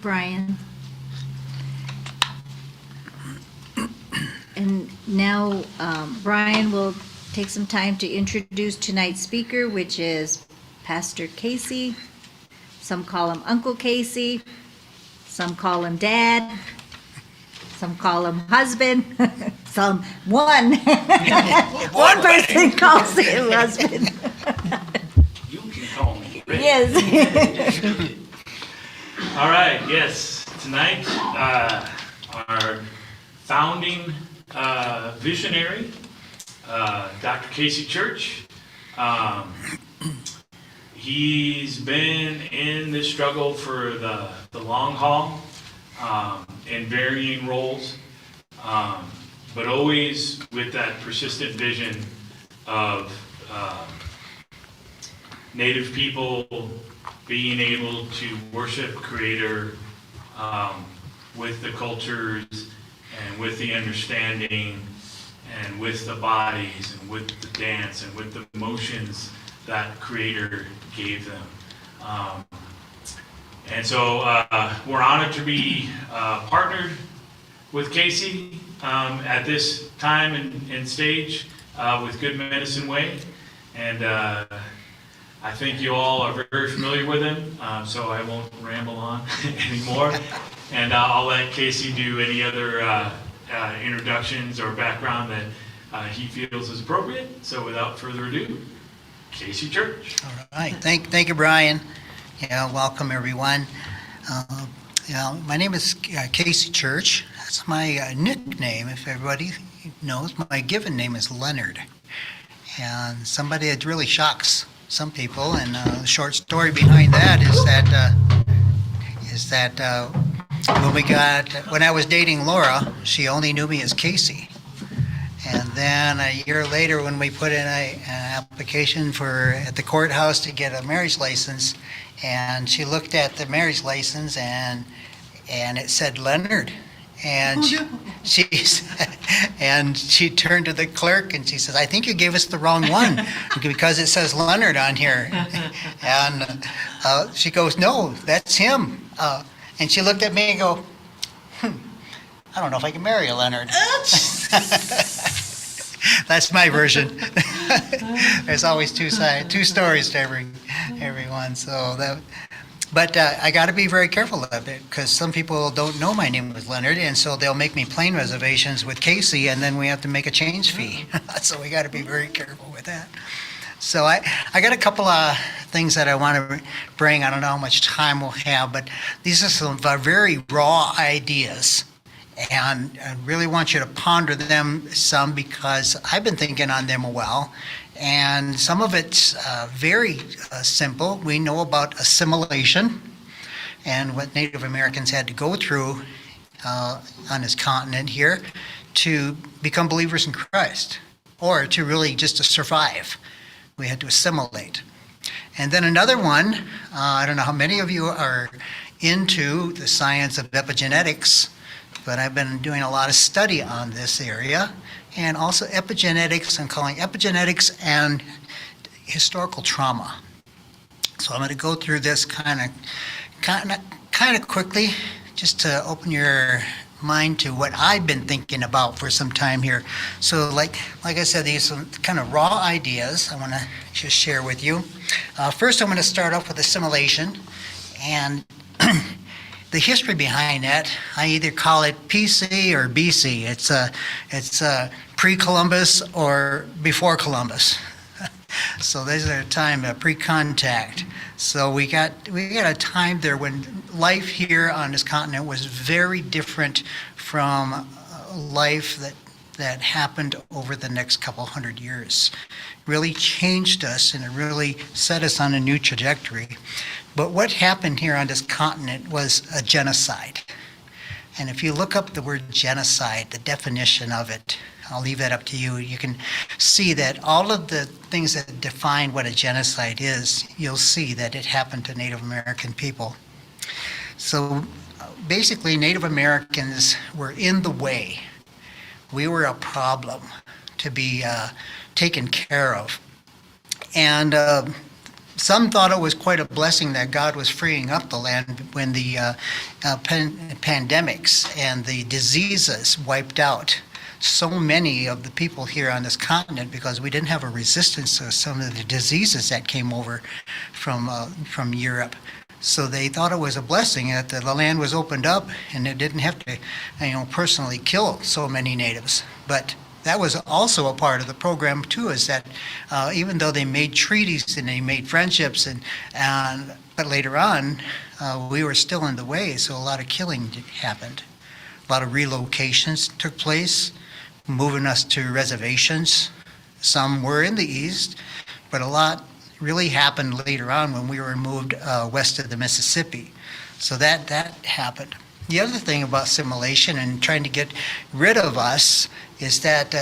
Brian. And now Brian will take some time to introduce tonight's speaker, which is Pastor Casey. Some call him Uncle Casey, some call him Dad, some call him husband, one person calls him husband. You can call me Rick. Yes. All right, yes. Tonight, our founding visionary, Dr. Casey Church. He's been in this struggle for the long haul in varying roles, but always with that persistent vision of Native people being able to worship Creator with the cultures and with the understanding and with the bodies and with the dance and with the emotions that Creator gave them. And so we're honored to be partnered with Casey at this time and stage with Good Medicine Way. And I think you all are very familiar with him, so I won't ramble on anymore. And I'll let Casey do any other introductions or background that he feels is appropriate. So without further ado, Casey Church. All right. Thank you, Brian. Yeah, welcome everyone. My name is Casey Church. That's my nickname, if everybody knows. My given name is Leonard. And somebody that really shocks some people, and the short story behind that is that when I was dating Laura, she only knew me as Casey. And then a year later, when we put in an application at the courthouse to get a marriage license, and she looked at the marriage license and it said Leonard. And she turned to the clerk and she says, "I think you gave us the wrong one because it says Leonard on here." And she goes, "No, that's him." And she looked at me and go, "I don't know if I can marry a Leonard." That's my version. There's always two stories to everyone. So that. But I got to be very careful of it because some people don't know my name was Leonard, and so they'll make me plane reservations with Casey, and then we have to make a change fee. So we got to be very careful with that. So I got a couple of things that I want to bring. I don't know how much time we'll have, but these are some very raw ideas, And I really want you to ponder them some because I've been thinking on them a while. And some of it's very simple. We know about assimilation and what Native Americans had to go through on this continent here to become believers in Christ, or to really just to survive. We had to assimilate. And then another one, I don't know how many of you are into the science of epigenetics, but I've been doing a lot of study on this area. And also epigenetics, I'm calling epigenetics and historical trauma. So I'm going to go through this kind of quickly, just to open your mind to what I've been thinking about for some time here. So like I said, these are kind of raw ideas I want to just share with you. First, I'm going to start off with assimilation, and the history behind that, I either call it PC or BC. It's pre-Columbus or before Columbus. So there's a time pre-contact. So we got a time there when life here on this continent was very different from life that happened over the next couple hundred years. Really changed us, and it really set us on a new trajectory. But what happened here on this continent was a genocide. And if you look up the word genocide, the definition of it, I'll leave that up to you. You can see that all of the things that define what a genocide is, you'll see that it happened to Native American people. So basically, Native Americans were in the way. We were a problem to be taken care of. And some thought it was quite a blessing that God was freeing up the land when the pandemics and the diseases wiped out so many of the people here on this continent, because we didn't have a resistance to some of the diseases that came over from Europe. So they thought it was a blessing that the land was opened up and it didn't have to, personally kill so many natives. But that was also a part of the program too, is that even though they made treaties and they made friendships, but later on we were still in the way, so a lot of killing happened. A lot of relocations took place, moving us to reservations. Some were in the east, but a lot really happened later on when we were moved west of the Mississippi. So that happened. The other thing about assimilation and trying to get rid of us is that,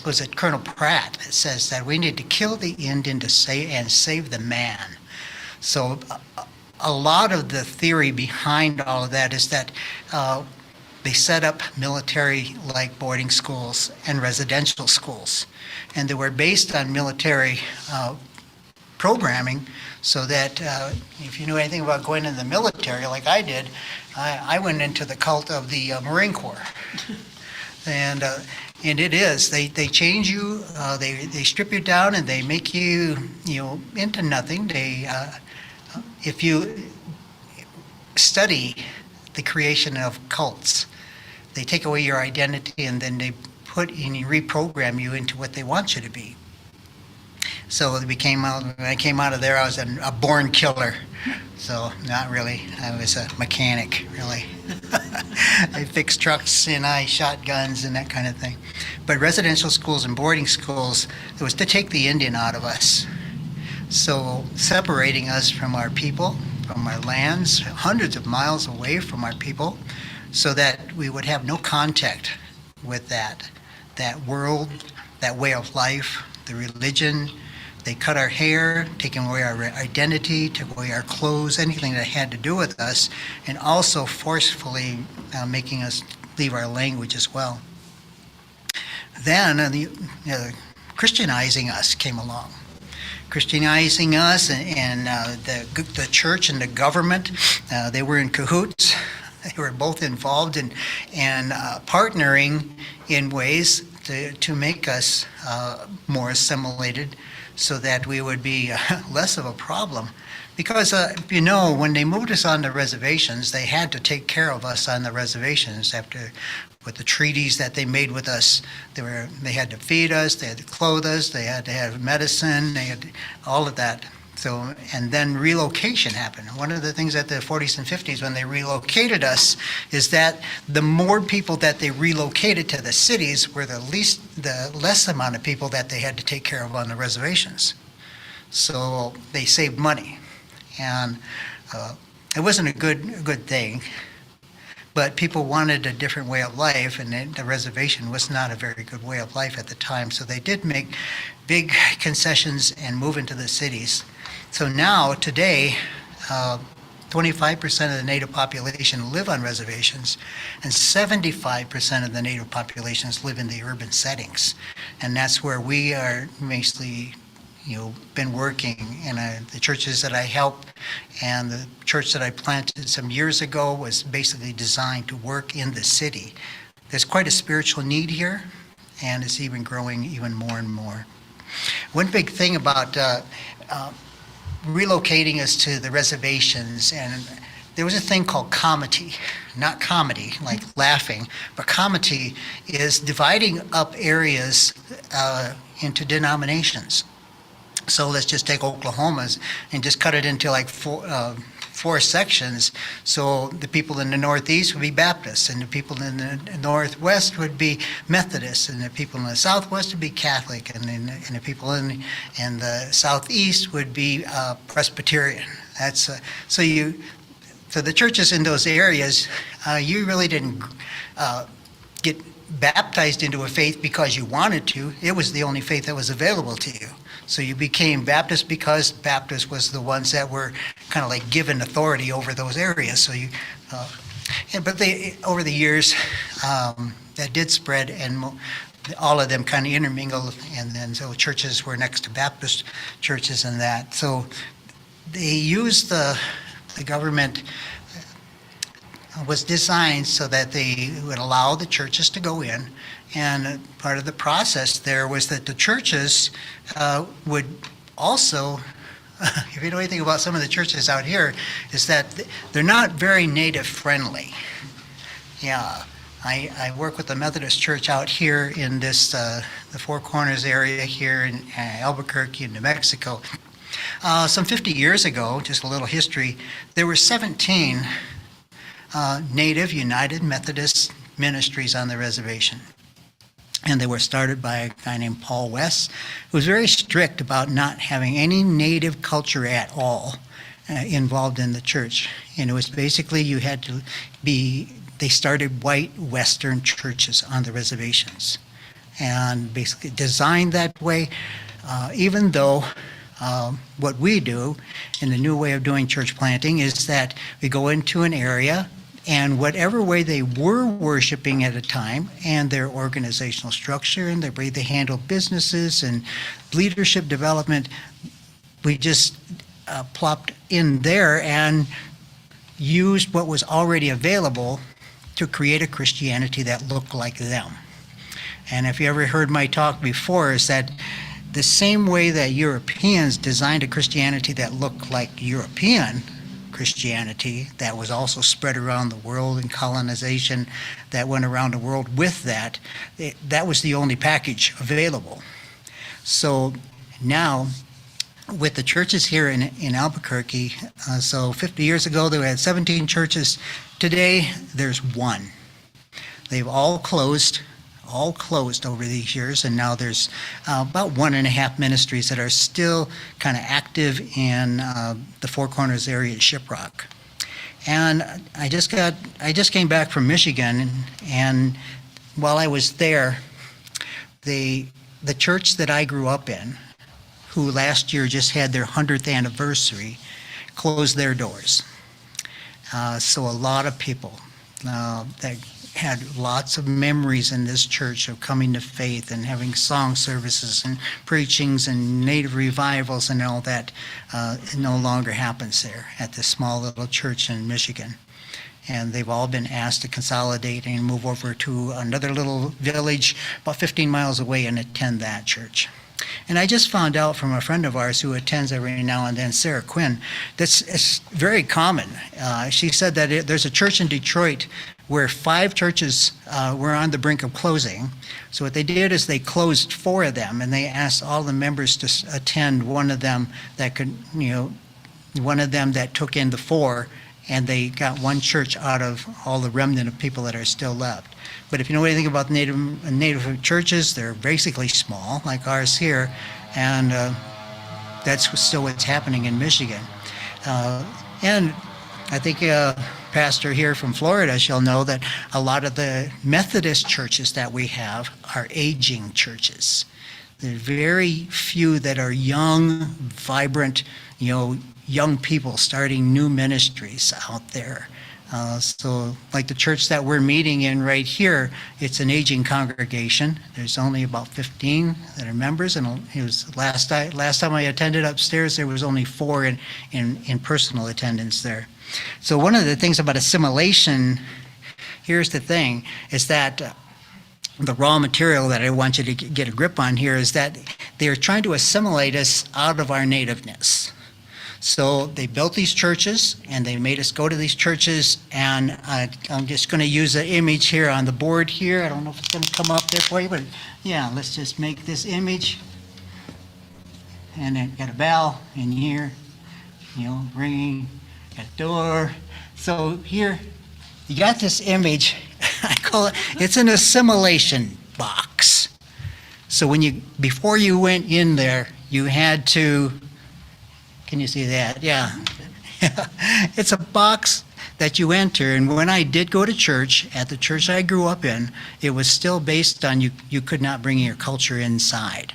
was it Colonel Pratt that says that we need to kill the Indian to save the man. So a lot of the theory behind all of that is that they set up military-like boarding schools and residential schools. And they were based on military programming, so that if you knew anything about going into the military like I did, I went into the cult of the Marine Corps. And it is, they change you, they strip you down and they make you, into nothing. If you study the creation of cults, they take away your identity and then they reprogram you into what they want you to be. So when I came out of there, I was a born killer. So not really. I was a mechanic, really. I fixed trucks and I shot guns and that kind of thing. But residential schools and boarding schools, it was to take the Indian out of us. So separating us from our people, from our lands, hundreds of miles away from our people, so that we would have no contact with that world, that way of life, the religion. They cut our hair, taking away our identity, took away our clothes, anything that had to do with us, and also forcefully making us leave our language as well. Then Christianizing us came along. Christianizing us and the church and the government, they were in cahoots. They were both involved in partnering in ways to make us more assimilated, so that we would be less of a problem. Because, when they moved us on the reservations, they had to take care of us on the reservations with the treaties that they made with us. They had to feed us, they had to clothe us, they had to have medicine, they had all of that. So, and then relocation happened. One of the things at the 40s and 50s when they relocated us is that the more people that they relocated to the cities were the less amount of people that they had to take care of on the reservations. So they saved money. And it wasn't a good thing, but people wanted a different way of life, and the reservation was not a very good way of life at the time. So they did make big concessions and move into the cities. So now, today, 25% of the Native population live on reservations, and 75% of the Native populations live in the urban settings. And that's where we are mostly, been working. And the churches that I helped and the church that I planted some years ago was basically designed to work in the city. There's quite a spiritual need here, and it's even growing even more and more. One big thing about relocating us to the reservations, and there was a thing called comity, not comedy, like laughing, but comity is dividing up areas into denominations. So let's just take Oklahoma's and just cut it into like four sections. So the people in the Northeast would be Baptists, and the people in the Northwest would be Methodists, and the people in the Southwest would be Catholic, and the people in the Southeast would be Presbyterian. That's so the churches in those areas, you really didn't get baptized into a faith because you wanted to. It was the only faith that was available to you. So you became Baptist because Baptist was the ones that were kind of like given authority over those areas. So but over the years, that did spread, and all of them kind of intermingled, and then so churches were next to Baptist churches and that. So they used the government was designed so that they would allow the churches to go in, and part of the process there was that the churches would also, if you know anything about some of the churches out here, is that they're not very native friendly. Yeah, I work with the Methodist Church out here in this the Four Corners area here in Albuquerque, New Mexico. Some 50 years ago, just a little history, there were 17 Native United Methodist ministries on the reservation. And they were started by a guy named Paul West, who was very strict about not having any Native culture at all involved in the church. And it was basically you had to they started white Western churches on the reservations. And basically designed that way, even though what we do in the new way of doing church planting is that we go into an area, and whatever way they were worshiping at a time, and their organizational structure and the way they handle businesses and leadership development, we just plopped in there and used what was already available to create a Christianity that looked like them. And if you ever heard my talk before, is that the same way that Europeans designed a Christianity that looked like European Christianity, that was also spread around the world, and colonization that went around the world with that, that was the only package available. So now, with the churches here in Albuquerque, so 50 years ago there had 17 churches. Today there's one. They've all closed over these years, and now there's about 1.5 ministries that are still kind of active in the Four Corners area at Shiprock. And I just came back from Michigan, and while I was there, the church that I grew up in, who last year just had their 100th anniversary, closed their doors. So a lot of people that had lots of memories in this church of coming to faith and having song services and preachings and native revivals and all that, it no longer happens there at this small little church in Michigan. And they've all been asked to consolidate and move over to another little village about 15 miles away and attend that church. And I just found out from a friend of ours who attends every now and then, Sarah Quinn, that's it's very common. She said that there's a church in Detroit where 5 churches were on the brink of closing. So what they did is they closed 4 of them, and they asked all the members to attend one of them that could, one of them that took in the 4, and they got 1 church out of all the remnant of people that are still left. But if you know anything about Native churches, they're basically small, like ours here, and that's still what's happening in Michigan. And I think Pastor here from Florida shall know that a lot of the Methodist churches that we have are aging churches. There are very few that are young, vibrant, young people starting new ministries out there. So like the church that we're meeting in right here, it's an aging congregation. There's only about 15 that are members, and it was last time I attended upstairs, there was only 4 in personal attendance there. So one of the things about assimilation, here's the thing, is that the raw material that I want you to get a grip on here is that they are trying to assimilate us out of our nativeness. So they built these churches, and they made us go to these churches, and I'm just going to use an image here on the board here. I don't know if it's going to come up there for you, but yeah, let's just make this image. And then got a bell in here, ringing at door. So here, you got this image, I call it, it's an assimilation box. So before you went in there, you had to, can you see that? Yeah. It's a box that you enter, and when I did go to church, at the church I grew up in, it was still based on you could not bring your culture inside.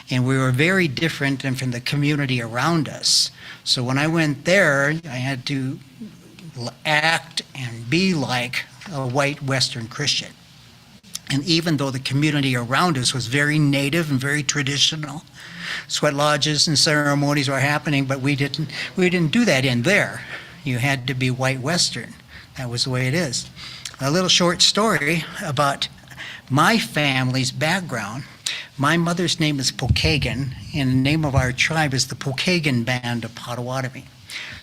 And we were very different than from the community around us. So when I went there, I had to act and be like a white Western Christian. And even though the community around us was very native and very traditional, sweat lodges and ceremonies were happening, but we didn't do that in there. You had to be white Western. That was the way it is. A little short story about my family's background. My mother's name is Pokagon, and the name of our tribe is the Pokagon Band of Potawatomi.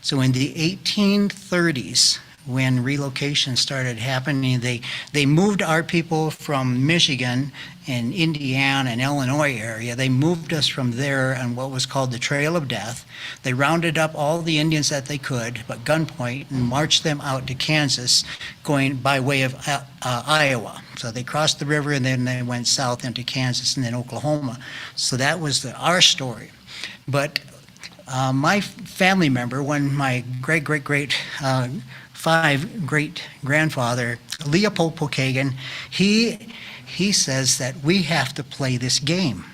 So in the 1830s, when relocation started happening, they moved our people from Michigan and Indiana and Illinois area. They moved us from there on what was called the Trail of Death. They rounded up all the Indians that they could, but gunpoint, and marched them out to Kansas, going by way of Iowa. So they crossed the river, and then they went south into Kansas and then Oklahoma. So that was our story. But my family member, when my great 5 great-grandfather, Leopold Pokagon, he says that we have to play this game.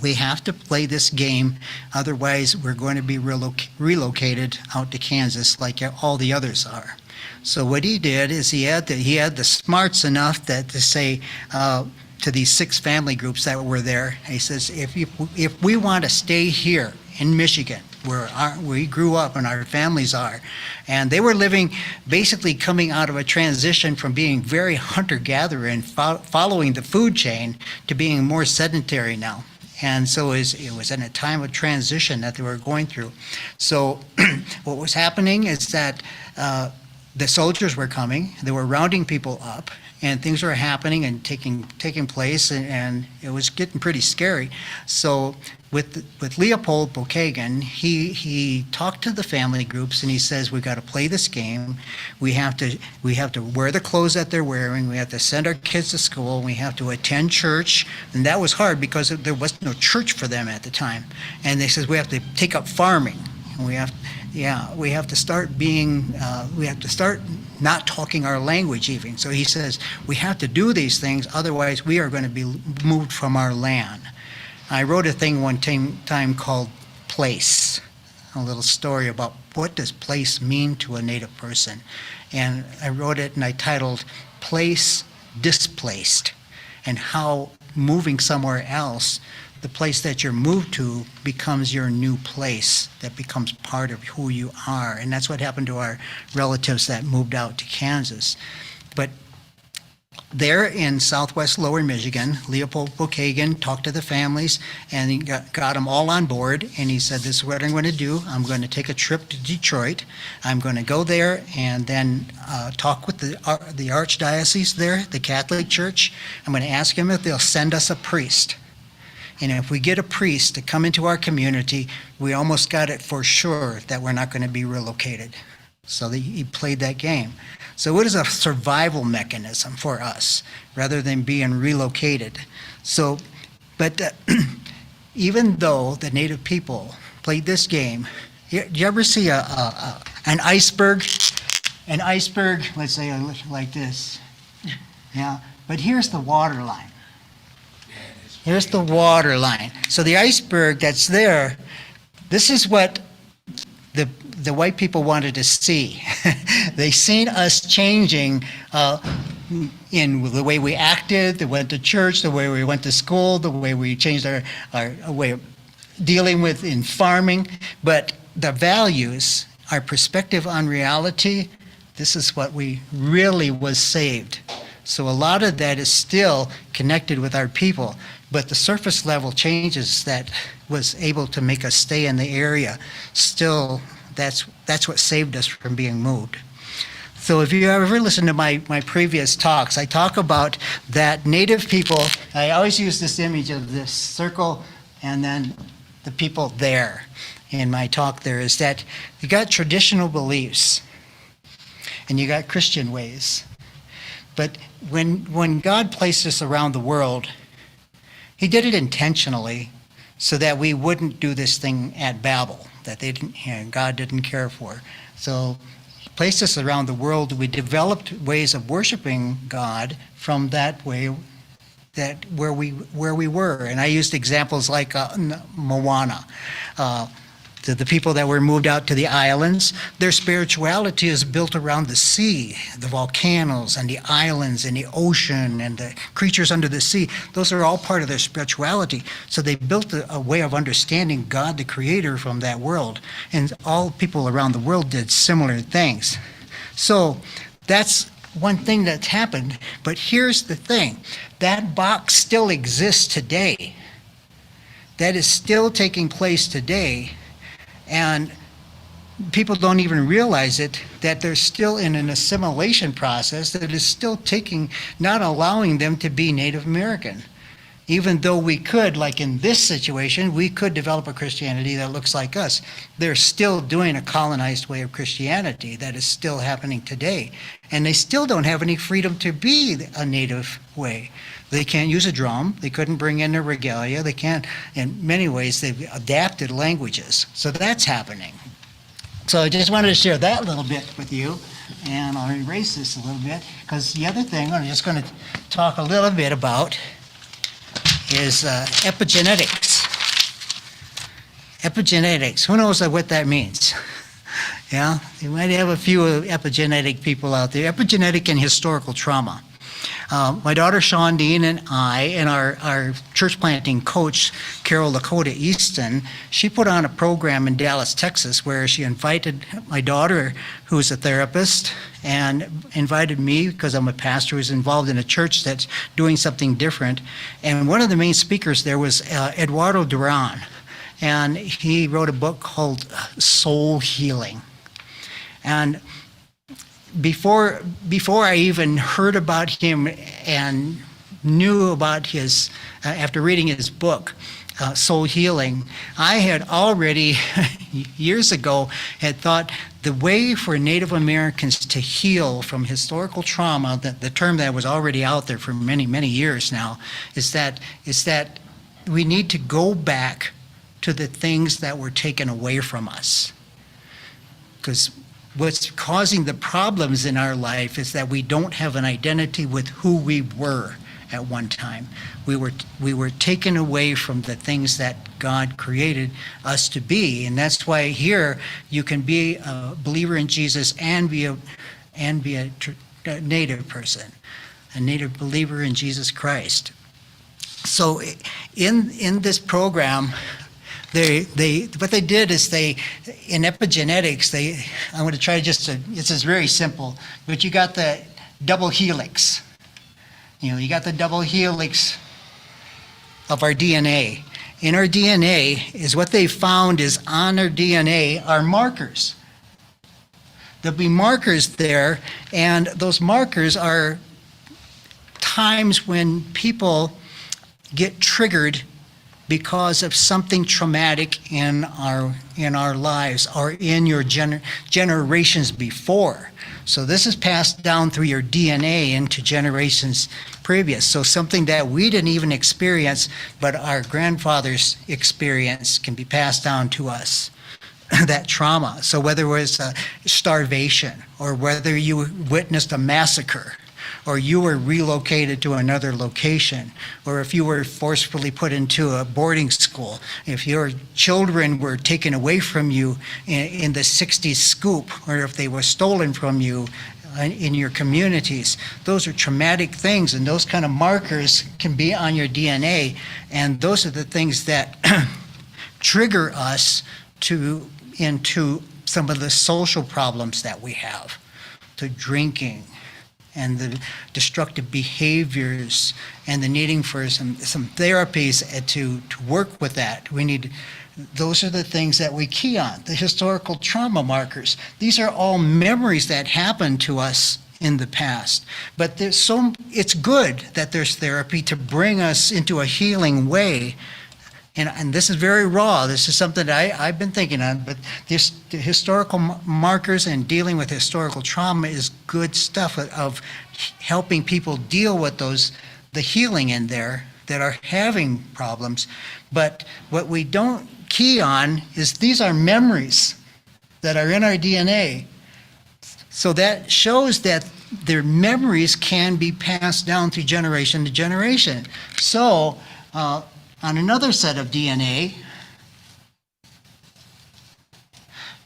We have to play this game, otherwise we're going to be relocated out to Kansas like all the others are. So what he did is he had the smarts enough that to say to these 6 family groups that were there, he says, if we want to stay here in Michigan, where we grew up and our families are, and they were living, basically coming out of a transition from being very hunter-gatherer and following the food chain to being more sedentary now. And so it was in a time of transition that they were going through. So what was happening is that the soldiers were coming, they were rounding people up, and things were happening and taking place, and it was getting pretty scary. So with Leopold Pokagon, he talked to the family groups, and he says, we got to play this game. We have to wear the clothes that they're wearing. We have to send our kids to school. We have to attend church, and that was hard because there was no church for them at the time. And they says we have to take up farming. And we have to start being, we have to start not talking our language even. So he says, we have to do these things, otherwise we are going to be moved from our land. I wrote a thing one time called Place, a little story about what does place mean to a Native person. And I wrote it and I titled Place Displaced, and how moving somewhere else, the place that you're moved to becomes your new place, that becomes part of who you are. And that's what happened to our relatives that moved out to Kansas. But there in southwest lower Michigan, Leopold Bokhagen talked to the families and he got them all on board. And he said, this is what I'm going to do. I'm going to take a trip to Detroit. I'm going to go there and then talk with the archdiocese there, the Catholic Church. I'm going to ask them if they'll send us a priest. And if we get a priest to come into our community, we almost got it for sure that we're not going to be relocated. So he played that game. So it is a survival mechanism for us rather than being relocated. So, but even though the native people played this game, do you ever see an iceberg? An iceberg, let's say like this. Yeah, but here's the water line. Here's the water line. So the iceberg that's there, this is what the white people wanted to see. They seen us changing in the way we acted, the way we went to church, the way we went to school, the way we changed our way of dealing with in farming. But the values, our perspective on reality, this is what we really was saved. So a lot of that is still connected with our people. But the surface level changes that was able to make us stay in the area, still, that's what saved us from being moved. So if you ever listen to my previous talks, I talk about that native people. I always use this image of this circle and then the people there in my talk there, is that you got traditional beliefs and you got Christian ways. But when God placed us around the world, he did it intentionally so that we wouldn't do this thing at Babel that God didn't care for. So he placed us around the world. We developed ways of worshiping God from that way, that where we were. And I used examples like Moana. The people that were moved out to the islands, their spirituality is built around the sea, the volcanoes and the islands and the ocean and the creatures under the sea. Those are all part of their spirituality. So they built a way of understanding God, the creator, from that world. And all people around the world did similar things. So that's one thing that's happened. But here's the thing. That box still exists today. That is still taking place today. And people don't even realize it, that they're still in an assimilation process that is still not allowing them to be Native American. Even though we could, like in this situation, we could develop a Christianity that looks like us. They're still doing a colonized way of Christianity that is still happening today. And they still don't have any freedom to be a Native way. They can't use a drum. They couldn't bring in their regalia. They can't, in many ways, they've adapted languages. So that's happening. So I just wanted to share that little bit with you. And I'll erase this a little bit, because the other thing I'm just going to talk a little bit about is epigenetics. Epigenetics. Who knows what that means? Yeah, you might have a few epigenetic people out there. Epigenetic and historical trauma. My daughter Shawn Dean and I, and our church planting coach, Carol Lakota Easton, she put on a program in Dallas, Texas, where she invited my daughter, who's a therapist, and invited me, because I'm a pastor who's involved in a church that's doing something different. And one of the main speakers there was Eduardo Duran, and he wrote a book called Soul Healing. And before I even heard about him and knew about his, after reading his book, Soul Healing, I had already, years ago, had thought the way for Native Americans to heal from historical trauma, the term that was already out there for many, many years now, is that we need to go back to the things that were taken away from us. Because what's causing the problems in our life is that we don't have an identity with who we were at one time. We were taken away from the things that God created us to be, and that's why here you can be a believer in Jesus and be a Native person, a Native believer in Jesus Christ. So in this program, what they did is in epigenetics, I'm going to try this is very simple, but you got the double helix. You got the double helix of our DNA. In our DNA is what they found is on our DNA are markers. There'll be markers there, and those markers are times when people get triggered because of something traumatic in our lives or in your generations before. So this is passed down through your DNA into generations previous. So something that we didn't even experience, but our grandfathers experienced can be passed down to us. That trauma. So whether it was starvation, or whether you witnessed a massacre, or you were relocated to another location, or if you were forcefully put into a boarding school, if your children were taken away from you in the 60s scoop, or if they were stolen from you in your communities, those are traumatic things, and those kind of markers can be on your DNA, and those are the things that trigger us into some of the social problems that we have, to drinking, and the destructive behaviors, and the needing for some therapies to work with that. Those are the things that we key on, the historical trauma markers. These are all memories that happened to us in the past. But it's good that there's therapy to bring us into a healing way. And this is very raw. This is something that I've been thinking on, but the historical markers and dealing with historical trauma is good stuff of helping people deal with the healing in there that are having problems. But what we don't key on is these are memories that are in our DNA. So that shows that their memories can be passed down through generation to generation. So, on another set of DNA,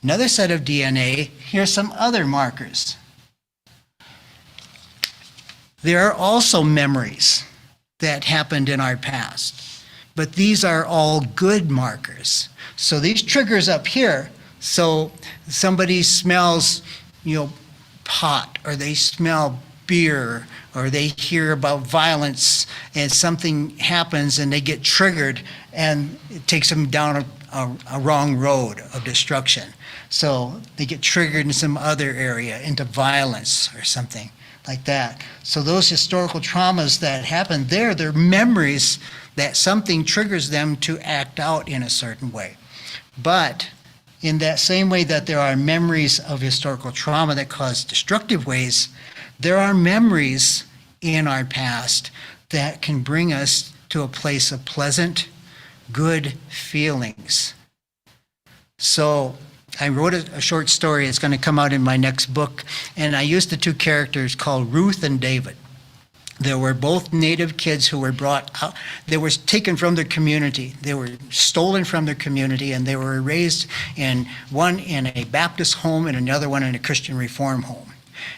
here's some other markers. There are also memories that happened in our past, but these are all good markers. So these triggers up here, so somebody smells, pot, or they smell beer, or they hear about violence and something happens and they get triggered and it takes them down a wrong road of destruction. So they get triggered in some other area into violence or something like that. So those historical traumas that happen there, they're memories that something triggers them to act out in a certain way. But in that same way that there are memories of historical trauma that cause destructive ways, there are memories in our past that can bring us to a place of pleasant, good feelings. So I wrote a short story. It's going to come out in my next book. And I used the two characters called Ruth and David. There were both Native kids who were brought out. They were taken from their community. They were stolen from their community, and they were raised one in a Baptist home and another one in a Christian Reform home.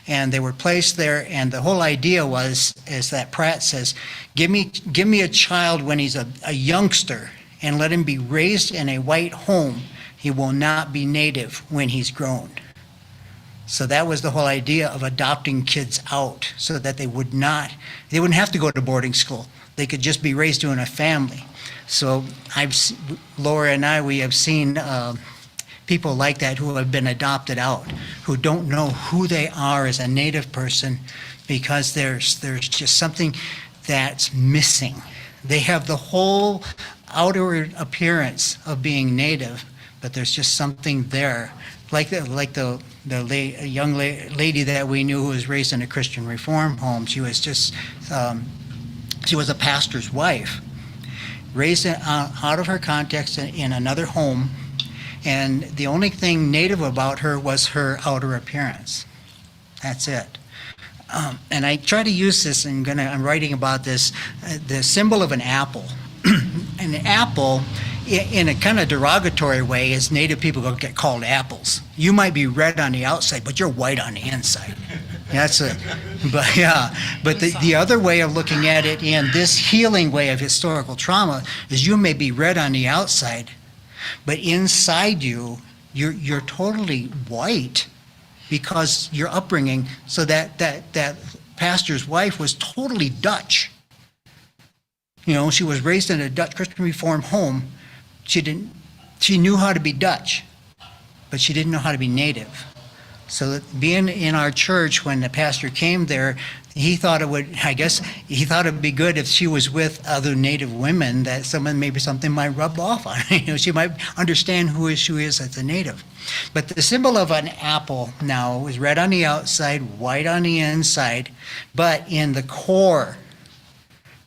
And they were placed there, and the whole idea was, as that Pratt says, give me a child when he's a youngster, and let him be raised in a white home. He will not be Native when he's grown. So that was the whole idea of adopting kids out, so that they wouldn't have to go to boarding school. They could just be raised in a family. So Laura and I, we have seen people like that who have been adopted out, who don't know who they are as a Native person because there's just something that's missing. They have the whole outer appearance of being Native, but there's just something there. Like the young lady that we knew who was raised in a Christian Reform home. She was she was a pastor's wife, raised out of her context in another home, and the only thing Native about her was her outer appearance. That's it. And I try to use this, and I'm writing about this, the symbol of an apple. An apple, in a kind of derogatory way, is Native people going to get called apples. You might be red on the outside, but you're white on the inside. That's it. But yeah, but the other way of looking at it in this healing way of historical trauma is you may be red on the outside, but inside you're totally white because your upbringing. So that pastor's wife was totally Dutch. You know, she was raised in a Dutch Christian Reformed home. She knew how to be Dutch, but she didn't know how to be native. So that being in our church, when the pastor came there, he thought he thought it'd be good if she was with other native women, that maybe something might rub off on her. You know, she might understand who she is as a native. But the symbol of an apple now is red on the outside, white on the inside, but in the core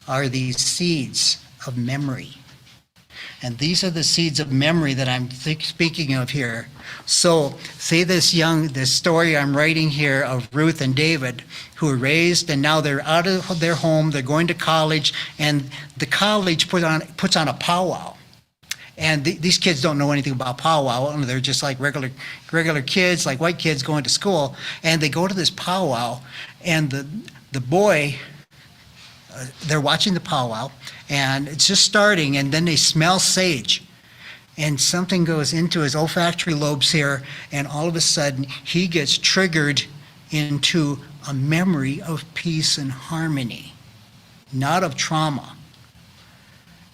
are these seeds of memory. And these are the seeds of memory that I'm speaking of here. So say this story I'm writing here of Ruth and David, who were raised, and now they're out of their home, they're going to college, and the college puts on a powwow. And these kids don't know anything about powwow. They're just like regular kids, like white kids going to school. And they go to this powwow, and the boy, they're watching the powwow, and it's just starting, and then they smell sage. And something goes into his olfactory lobes here, and all of a sudden, he gets triggered into a memory of peace and harmony, not of trauma.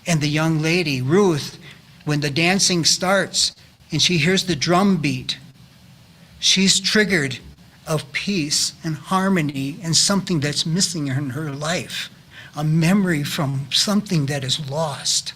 And the young lady, Ruth, when the dancing starts and she hears the drum beat, she's triggered of peace and harmony and something that's missing in her life, a memory from something that is lost.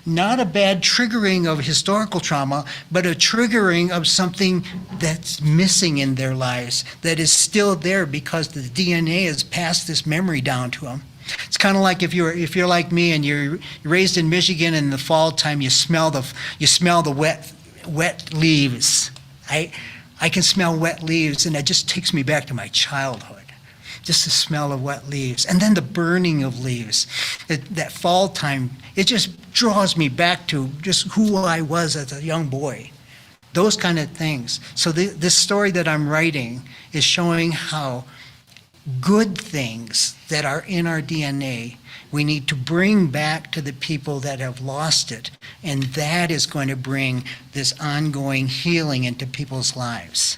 Not a bad triggering of historical trauma, but a triggering of something that's missing in their lives, that is still there because the DNA has passed this memory down to them. It's kind of like if you're like me and you're raised in Michigan, in the fall time you smell the wet leaves. I can smell wet leaves, and that just takes me back to my childhood. Just the smell of wet leaves, and then the burning of leaves. That fall time, it just draws me back to just who I was as a young boy. Those kind of things. So this story that I'm writing is showing how good things that are in our DNA, we need to bring back to the people that have lost it. And that is going to bring this ongoing healing into people's lives.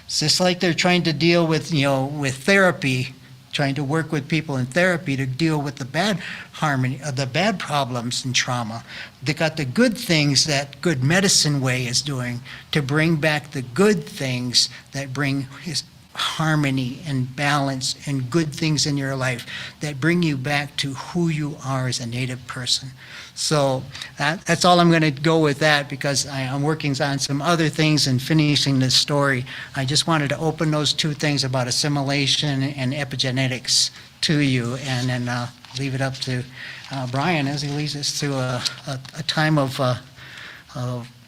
It's just like they're trying to deal with, with therapy, trying to work with people in therapy to deal with the bad harmony, the bad problems and trauma. They got the good things that good medicine way is doing to bring back the good things that bring harmony and balance and good things in your life that bring you back to who you are as a Native person. So that's all I'm going to go with that, because I'm working on some other things and finishing this story. I just wanted to open those two things about assimilation and epigenetics to you, and then leave it up to Brian as he leads us through a time of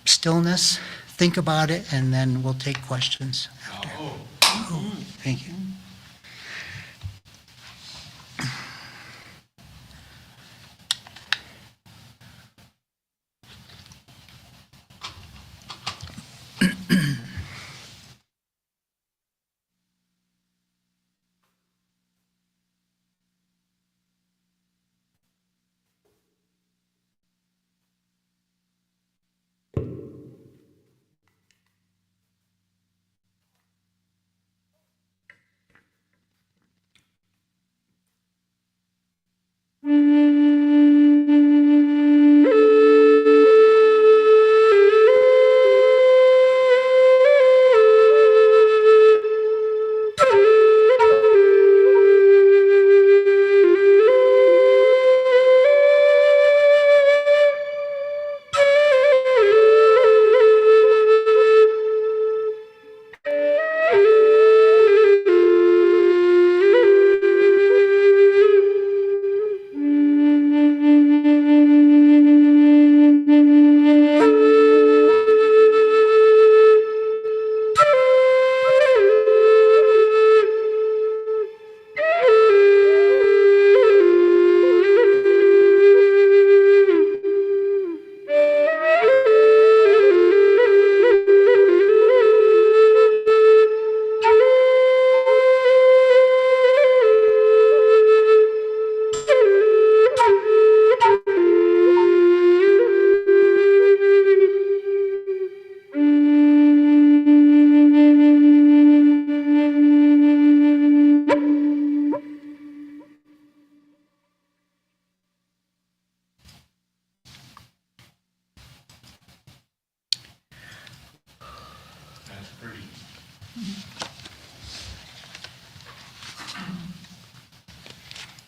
stillness. Think about it, and then we'll take questions after. Oh, thank you.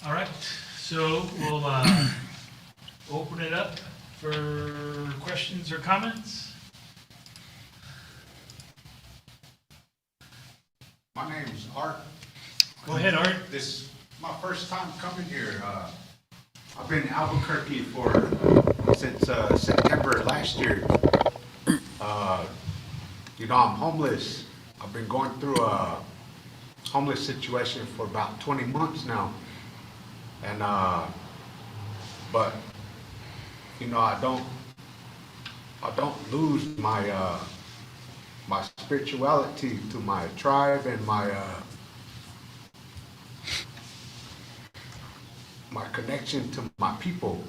All right, so we'll open it up for questions or comments. My name's Art. Go ahead, Art. This is my first time coming here. I've been in Albuquerque since September last year. I'm homeless. I've been going through a homeless situation for about 20 months now. And, but, I don't lose my, my spirituality to my tribe and my connection to my people.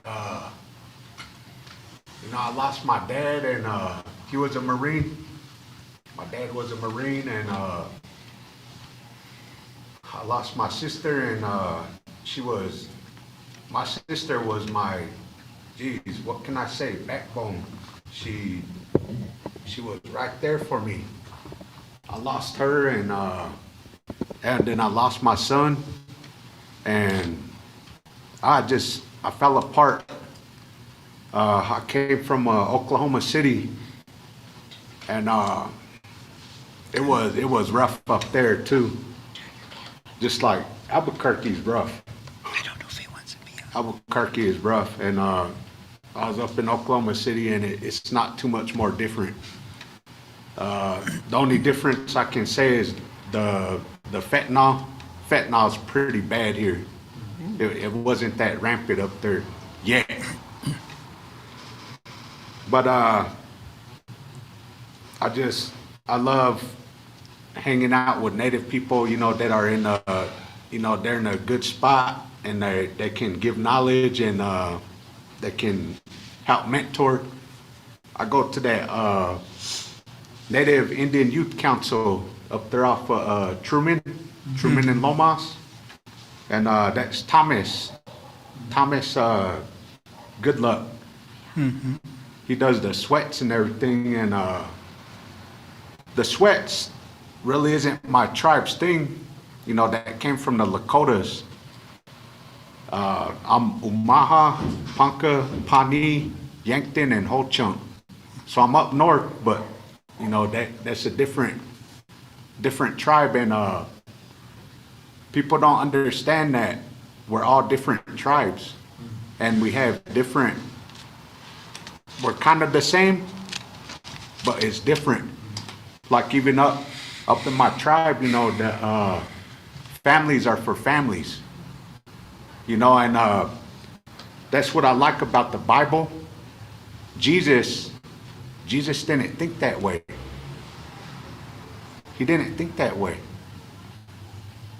I lost my dad, and he was a Marine. My dad was a Marine, and I lost my sister, and my sister was my, what can I say, backbone. She was right there for me. I lost her, and then I lost my son, and I fell apart. I came from Oklahoma City, and it was rough up there too. Just like Albuquerque's rough. I don't know if he wants to be on. Albuquerque is rough, and I was up in Oklahoma City, and it's not too much more different. The only difference I can say is the fentanyl. Fentanyl's pretty bad here. It wasn't that rampant up there yet. But I love hanging out with Native people, that are in they're in a good spot, and they can give knowledge, and they can help mentor. I go to that Native Indian Youth Council up there off Truman and Lomas, and that's Thomas Goodluck. Mm-hmm. He does the sweats and everything, and the sweats really isn't my tribe's thing. That came from the Lakotas. I'm Umaha, Ponca, Pawnee, Yankton, and Ho Chunk. So I'm up north, but that's a different tribe, and people don't understand that we're all different tribes, and we have different. We're kind of the same, but it's different. Like even up in my tribe, the families are for families. And that's what I like about the Bible. Jesus didn't think that way. He didn't think that way.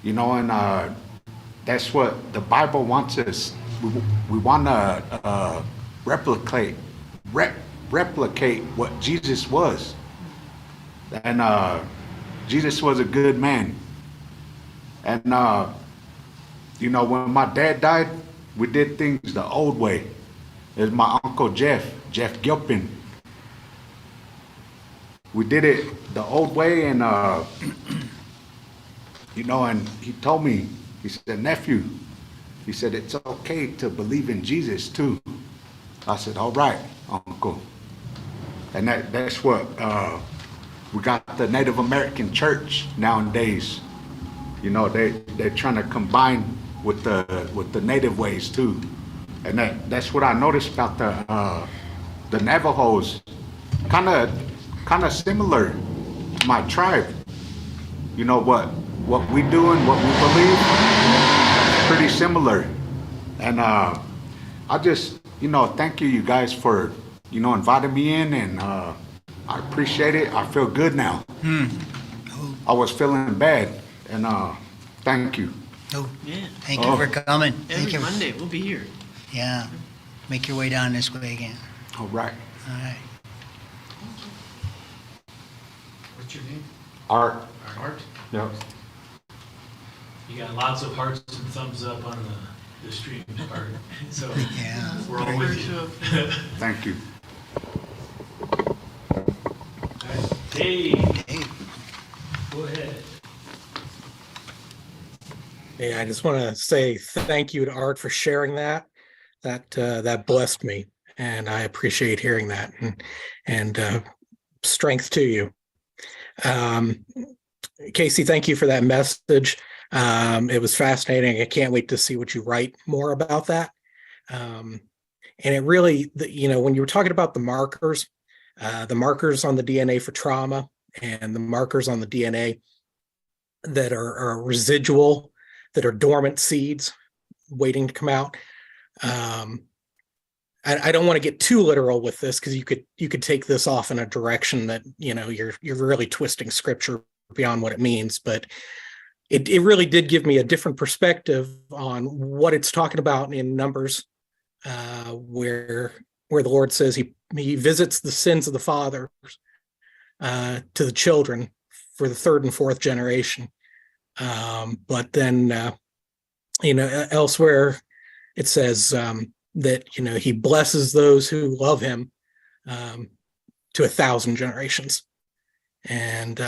And that's what the Bible wants us. We want to replicate what Jesus was. And Jesus was a good man. And when my dad died, we did things the old way. There's my uncle Jeff Gilpin. We did it the old way, and and he told me, he said, nephew, he said, it's okay to believe in Jesus too. I said, all right, uncle. And that's what we got the Native American church nowadays. They're trying to combine with the native ways too. And that's what I noticed about the Navajos. Kind of similar to my tribe. What we do and what we believe, pretty similar. And I just, thank you guys for, inviting me in, and I appreciate it. I feel good now. I was feeling bad, and thank you. Oh, Yeah. thank you for coming. Thank Every you. Monday, we'll be here. Yeah. Make your way down this way again. All right. All right. What's your name? Art. Art? Yep. You got lots of hearts and thumbs up on the stream, Art. So Yeah. we're all with you. Thank you. Dave. Dave. Yeah, I just want to say thank you to Art for sharing that. That blessed me, and I appreciate hearing that. And strength to you. Casey, thank you for that message. It was fascinating. I can't wait to see what you write more about that. And it really, when you were talking about the markers on the DNA for trauma and the markers on the DNA that are residual, that are dormant seeds waiting to come out. I don't want to get too literal with this, because you could take this off in a direction that you're really twisting scripture beyond what it means. But it really did give me a different perspective on what it's talking about in Numbers, where the Lord says he visits the sins of the fathers to the children for the third and fourth generation. But then elsewhere it says that he blesses those who love him to 1,000 generations. And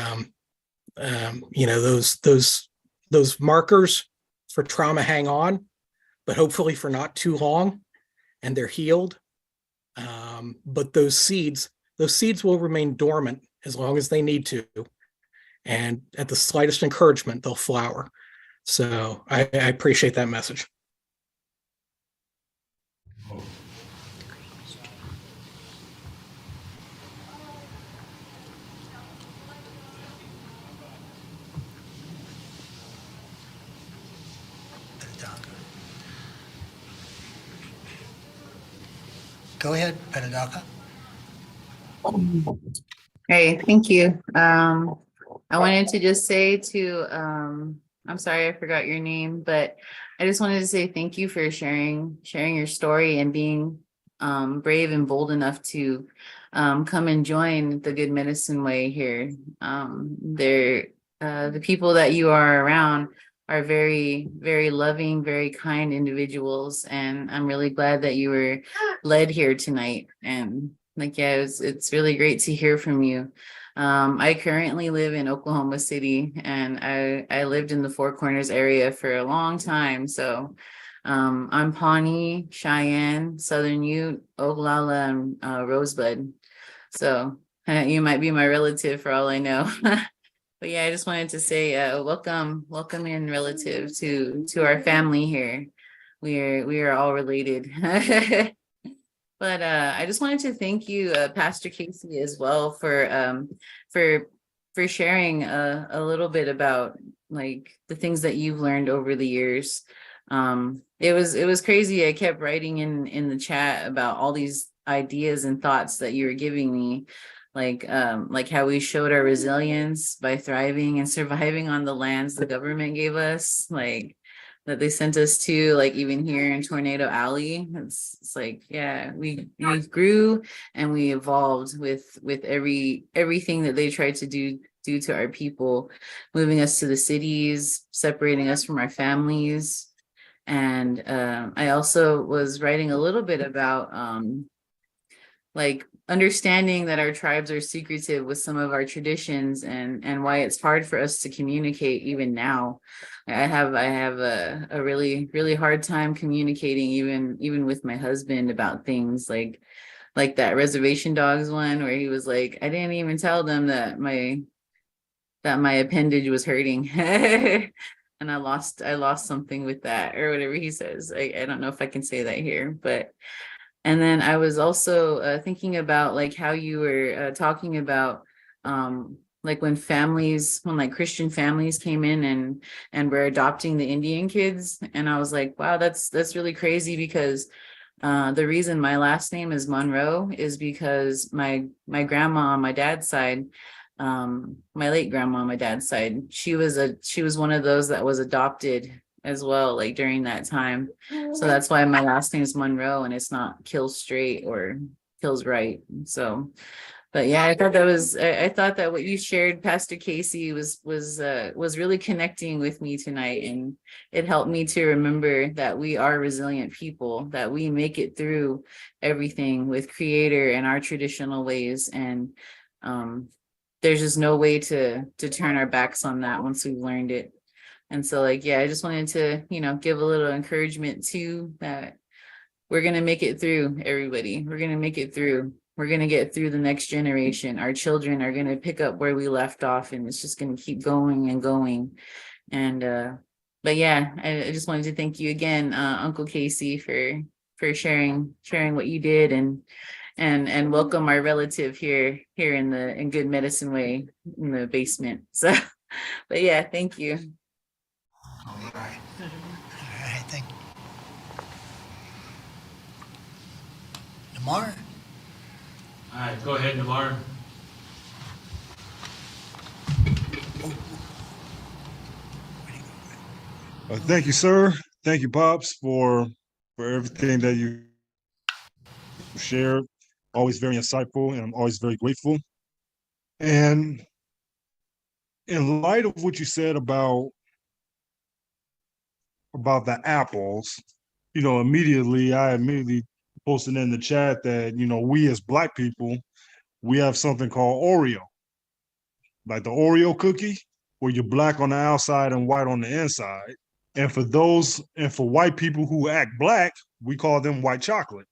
those markers for trauma hang on, but hopefully for not too long, and they're healed. But those seeds will remain dormant as long as they need to, and at the slightest encouragement, they'll flower. So I appreciate that message. Go ahead, Pedadaka. Hey, thank you. I wanted to just say to, I'm sorry, I forgot your name, but I just wanted to say thank you for sharing your story and being brave and bold enough to come and join the Good Medicine Way here. The people that you are around are very, very loving, very kind individuals. And I'm really glad that you were led here tonight. And it's really great to hear from you. I currently live in Oklahoma City, and I lived in the Four Corners area for a long time. So I'm Pawnee, Cheyenne, Southern Ute, Oglala, and Rosebud. So you might be my relative for all I know. But yeah, I just wanted to say welcome in relative to our family here. We are all related. But I just wanted to thank you, Pastor Casey, as well for sharing a little bit about like the things that you've learned over the years. It was crazy. I kept writing in the chat about all these ideas and thoughts that you were giving me, like how we showed our resilience by thriving and surviving on the lands the government gave us, like that they sent us to, like even here in Tornado Alley. It's like, yeah, we grew and we evolved with everything that they tried to do to our people, moving us to the cities, separating us from our families. And I also was writing a little bit about like understanding that our tribes are secretive with some of our traditions, and why it's hard for us to communicate even now. I have a really, really hard time communicating even with my husband about things like that Reservation Dogs one, where he was like, I didn't even tell them that my appendage was hurting. And I lost something with that, or whatever he says. I don't know if I can say that here, but. And then I was also thinking about like how you were talking about like when like Christian families came in and were adopting the Indian kids. And I was like, wow, that's really crazy, because the reason my last name is Monroe is because my grandma on my dad's side, my late grandma on my dad's side, she was one of those that was adopted as well, like during that time. So that's why my last name is Monroe, and it's not Kills Straight or Kills Right. So, but yeah, I thought that what you shared, Pastor Casey, was really connecting with me tonight, and it helped me to remember that we are resilient people, that we make it through everything with Creator and our traditional ways, and there's just no way to turn our backs on that once we've learned it. And so like, yeah, I just wanted to, give a little encouragement too, that we're going to make it through, everybody. We're going to make it through. We're going to get through the next generation. Our children are going to pick up where we left off, and it's just going to keep going and going. And, but yeah, I just wanted to thank you again, Uncle Casey, for sharing what you did, and welcome our relative here in Good Medicine Way in the basement. So, but yeah, thank you. All right. All right, thank you. Lamar? All right, go ahead, Navarre. Thank you, sir. Thank you, Pops, for everything that you shared. Always very insightful, and I'm always very grateful. And in light of what you said about the apples, I immediately posted in the chat that, we as Black people, we have something called Oreo, like the Oreo cookie, where you're Black on the outside and white on the inside. And for white people who act Black, we call them white chocolate.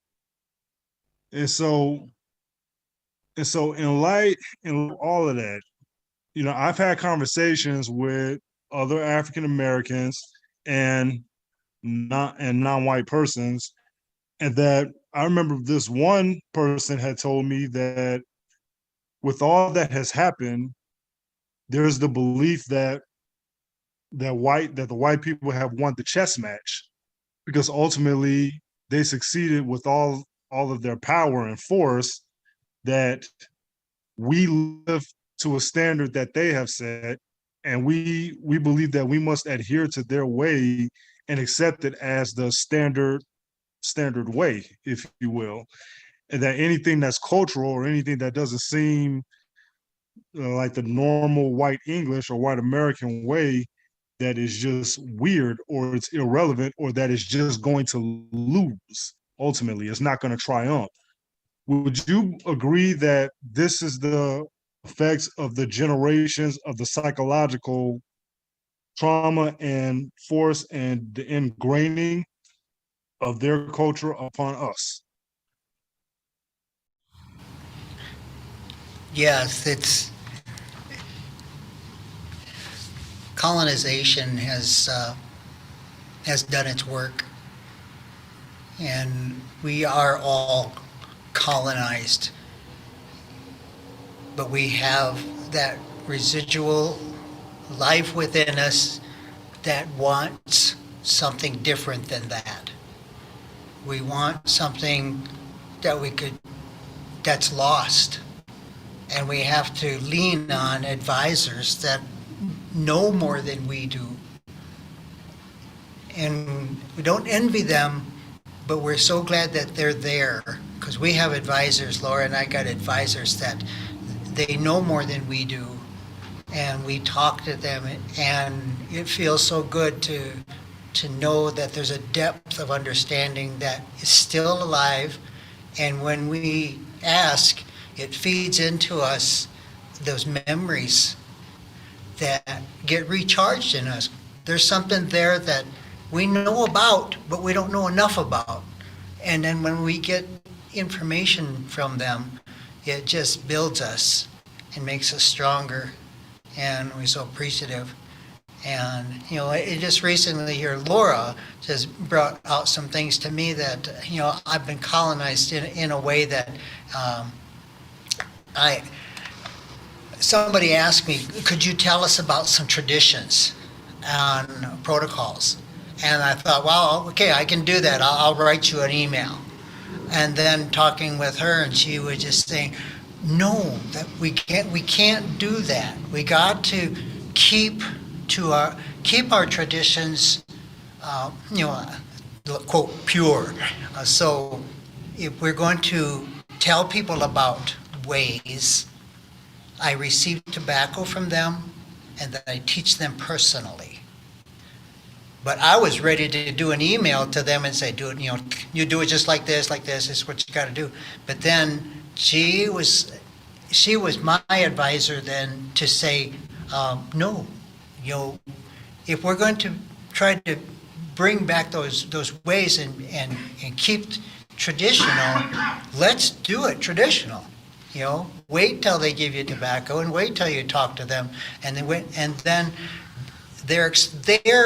And so in all of that, I've had conversations with other African Americans and non-white persons, and that I remember this one person had told me that with all that has happened, there's the belief that the white people have won the chess match, because ultimately they succeeded with all of their power and force, that we live to a standard that they have set, and we believe that we must adhere to their way and accept it as the standard way, if you will, and that anything that's cultural or anything that doesn't seem like the normal white English or white American way, that is just weird, or it's irrelevant, or that is just going to lose. Ultimately, it's not going to triumph. Would you agree that this is the effects of the generations of the psychological trauma and force and the ingraining of their culture upon us? Yes, it's colonization has done its work, and we are all colonized, but we have that residual life within us that wants something different than that. We want something that's lost, and we have to lean on advisors that know more than we do. And we don't envy them, but we're so glad that they're there, because we have advisors. Laura and I got advisors that they know more than we do, and we talk to them, and it feels so good to know that there's a depth of understanding that is still alive, and when we ask, it feeds into us those memories that get recharged in us. There's something there that we know about, but we don't know enough about. And then when we get information from them, it just builds us and makes us stronger. And we're so appreciative. And, it just recently here, Laura just brought out some things to me that, I've been colonized in a way that somebody asked me, could you tell us about some traditions and protocols? And I thought, well, okay, I can do that. I'll write you an email. And then talking with her, and she was just saying, no, that we can't do that. We got to keep our traditions, quote, pure. So if we're going to tell people about ways, I receive tobacco from them, and then I teach them personally. But I was ready to do an email to them and say, do it, you do it just like this is what you got to do. But then she was my advisor then to say, no, if we're going to try to bring back those ways and keep traditional, let's do it traditional. You know, wait till they give you tobacco and wait till you talk to them, and then their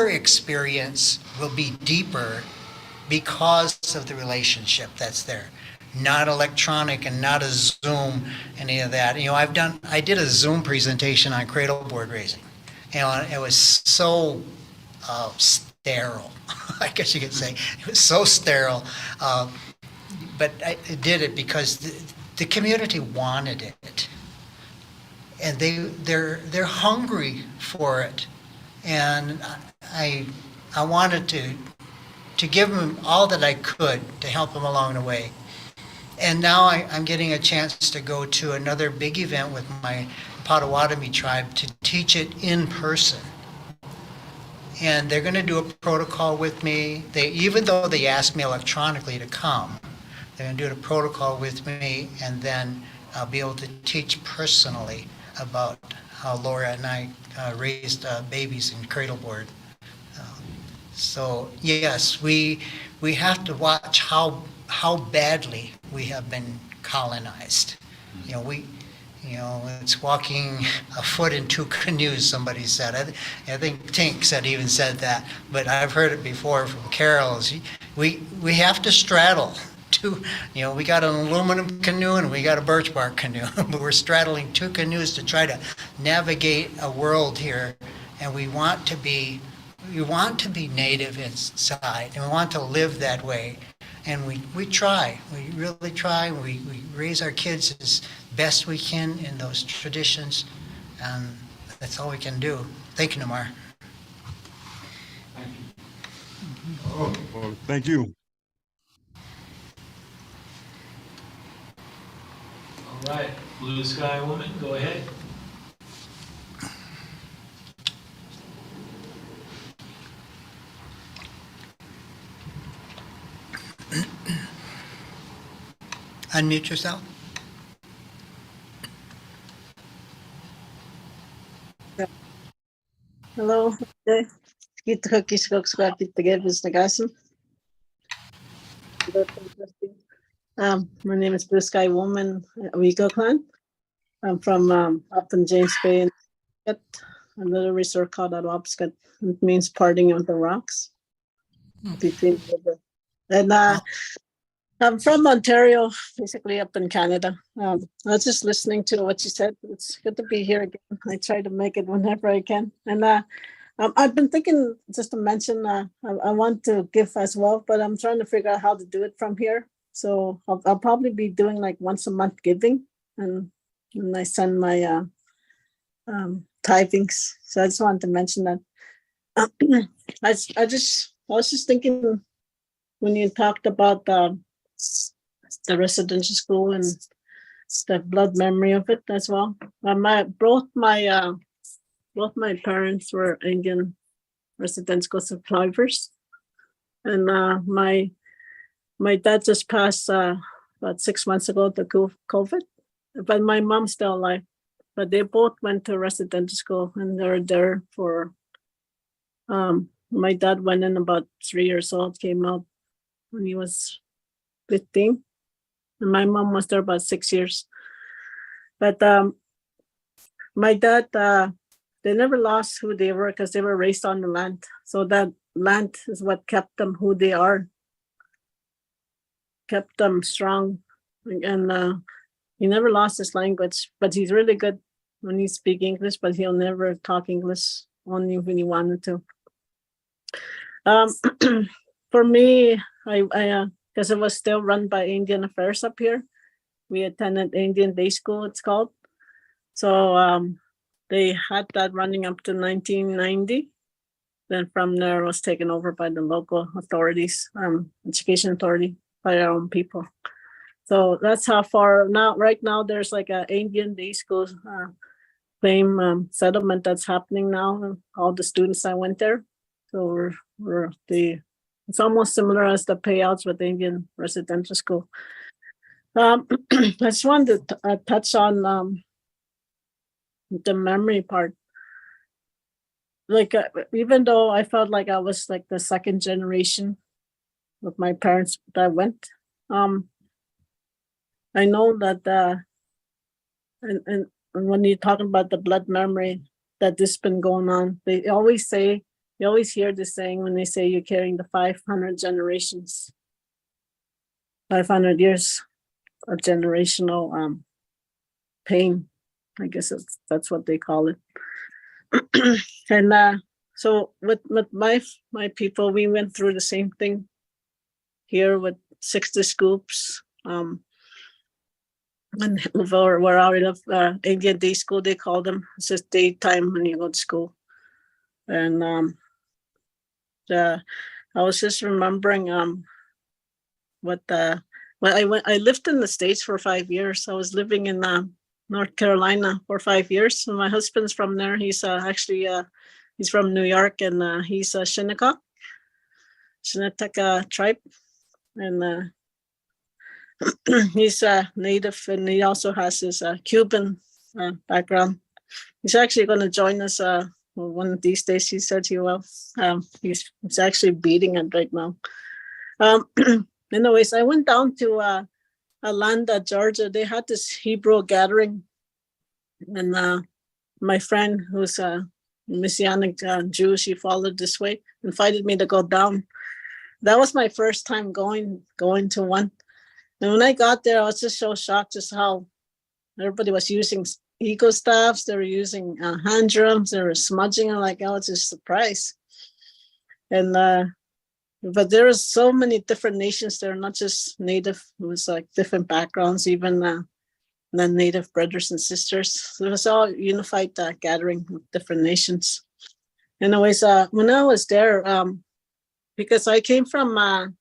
experience will be deeper because of the relationship that's there. Not electronic and not a Zoom, any of that. You know, I did a Zoom presentation on cradle board raising. You know, it was so sterile, I guess you could say. It was so sterile. But I did it because the community wanted it. And they're hungry for it. And I wanted to give them all that I could to help them along the way. And now I'm getting a chance to go to another big event with my Potawatomi tribe to teach it in person. And they're going to do a protocol with me. Even though they asked me electronically to come, they're going to do a protocol with me, and then I'll be able to teach personally about how Laura and I raised babies in cradle board. So yes, we have to watch how badly we have been colonized. You know, it's walking a foot in two canoes, somebody said. I think Tink even said that, but I've heard it before from carols. We have to straddle two, you know, we got an aluminum canoe and we got a birch bark canoe, but we're straddling two canoes to try to navigate a world here, and we want to be native inside, and we want to live that way. And we try, we really try. We raise our kids as best we can in those traditions, and that's all we can do. Thank you, Namar. Oh, well, thank you. All right, Blue Sky Woman, go ahead. Unmute yourself. Hello. My name is Blue Sky Woman, Uyghur clan. I'm from up in James Bay, a little resort called Adwabskat. It means parting of the rocks between the river. And I'm from Ontario, basically up in Canada. I was just listening to what you said. It's good to be here again. I try to make it whenever I can. And I've been thinking just to mention, I want to give as well, but I'm trying to figure out how to do it from here. So I'll probably be doing like once a month giving, and I send my tithings. So I just wanted to mention that. I was just thinking when you talked about the residential school and the blood memory of it as well. Both my parents were Indian residential survivors, and my dad just passed about 6 months ago to COVID, but my mom's still alive. But they both went to residential school, and they were there for. My dad went in about 3 years old, came out when he was 15, and my mom was there about 6 years. But my dad, they never lost who they were because they were raised on the land. So that land is what kept them who they are, kept them strong. And he never lost his language, but he's really good when he speaks English, but he'll never talk English, only when he wanted to. For me, I because it was still run by Indian Affairs up here. We attended Indian Day School, it's called. So they had that running up to 1990. Then from there, it was taken over by the local authorities, education authority, by our own people. So that's how far now. Right now, there's like an Indian Day School claim settlement that's happening now. All the students that went there. So it's almost similar as the payouts with the Indian residential school. I just wanted to touch on the memory part. like, even though I felt like I was like the second generation of my parents that went, I know that, and when you're talking about the blood memory, that this been going on, they always say, you always hear this saying when they say you're carrying the 500 generations, 500 years of generational pain. I guess that's what they call it. And so with my people, we went through the same thing here with 60 scoops. And where I live, Indian day school, they call them. It's just daytime when you go to school. And I was just remembering I lived in the States for 5 years. I was living in North Carolina for 5 years. And my husband's from there. He's actually he's from New York, and he's a Shinnecock tribe. And he's native, and he also has his Cuban background. He's actually going to join us one of these days. He said he will. He's actually beating it right now. Anyways, I went down to Atlanta, Georgia. They had this Hebrew gathering, and my friend, who's a Messianic Jew, she followed this way, invited me to go down. That was my first time going to one. And when I got there, I was just so shocked just how everybody was using eco staffs. They were using hand drums. They were smudging. I was just surprised. And but there was so many different nations there, not just Native. It was like different backgrounds, even non-Native brothers and sisters. So it was all unified gathering of different nations. Anyways, when I was there, because I came from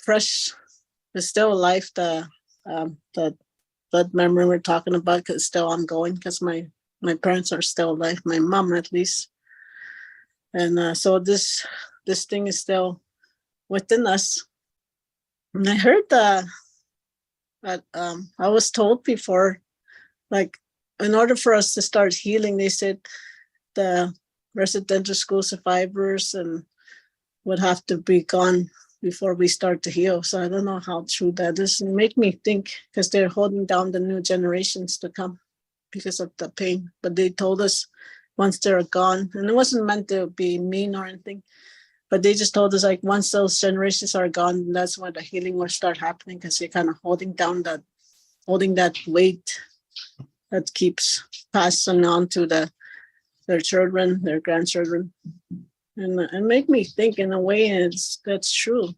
fresh, but still alive, the blood memory we're talking about, because it's still ongoing, because my parents are still alive, my mom at least. And so this thing is still within us. And I heard that I was told before, like, in order for us to start healing, they said the residential school survivors and would have to be gone before we start to heal. So I don't know how true that is. It made me think, because they're holding down the new generations to come because of the pain. But they told us once they're gone, and it wasn't meant to be mean or anything, but they just told us, like, once those generations are gone, that's when the healing will start happening, because you're kind of holding that weight that keeps passing on to their children, their grandchildren. And it made me think, in a way, that's true.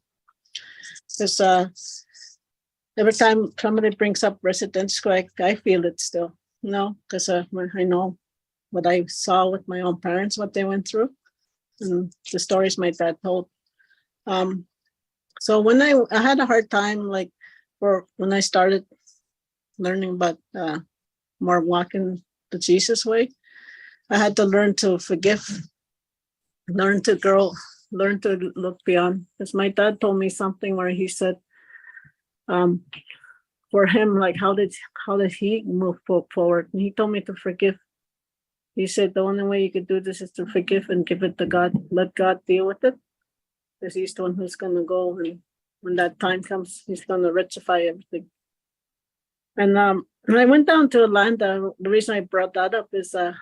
Because every time somebody brings up residential school, I feel it still, because I know what I saw with my own parents, what they went through, and the stories my dad told. So when I had a hard time, like, when I started learning about more walking the Jesus way, I had to learn to forgive, learn to grow, learn to look beyond. Because my dad told me something where he said, for him, like, how did he move forward? And he told me to forgive. He said the only way you could do this is to forgive and give it to God. Let God deal with it, because he's the one who's going to go. And when that time comes, he's going to rectify everything. And when I went down to Atlanta, the reason I brought that up is I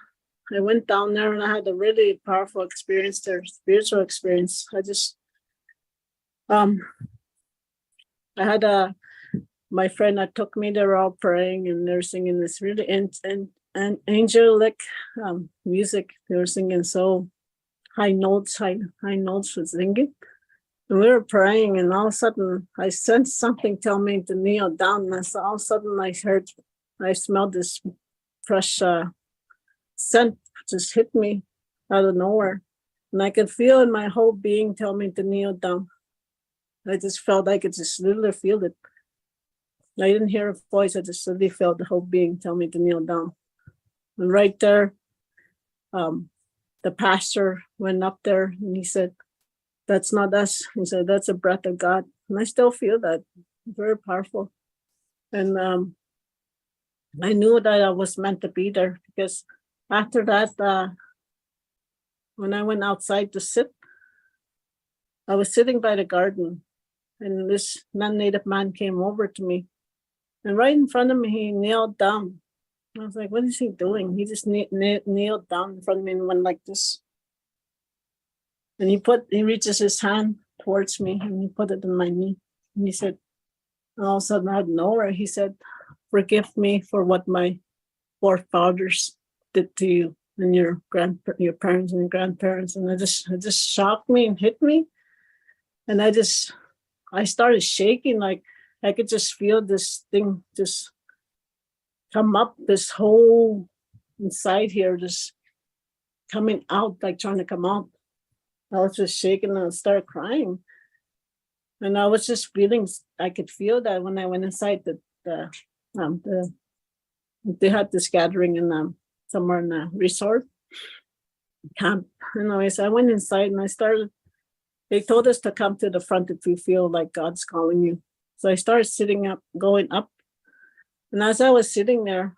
went down there and I had a really powerful experience there, spiritual experience. I had my friend that took me there, all praying, and they're singing this really angelic music. They were singing so high notes for singing. And we were praying, and all of a sudden I sensed something tell me to kneel down. And all of a sudden I smelled this fresh scent just hit me out of nowhere. And I could feel in my whole being tell me to kneel down. I just felt I could just literally feel it. I didn't hear a voice. I just really felt the whole being tell me to kneel down. And right there, the pastor went up there and he said, "That's not us." He said, "That's a breath of God." And I still feel that, very powerful. And I knew that I was meant to be there, because after that, when I went outside to sit, I was sitting by the garden, and this non-native man came over to me, and right in front of me, he kneeled down. I was like, what is he doing? He just kneeled down in front of me and went like this. And he reaches his hand towards me and he put it on my knee. And he said, all of a sudden out of nowhere, he said, forgive me for what my forefathers did to you and your parents and your grandparents. And it just shocked me and hit me. And I started shaking, like I could just feel this thing just come up, this whole inside here, just coming out, like trying to come out. I was just shaking and I started crying. And I was just feeling, I could feel that when I went inside they had this gathering in somewhere in a resort camp. Anyways, I went inside and they told us to come to the front if you feel like God's calling you. So I started sitting up, going up. And as I was sitting there,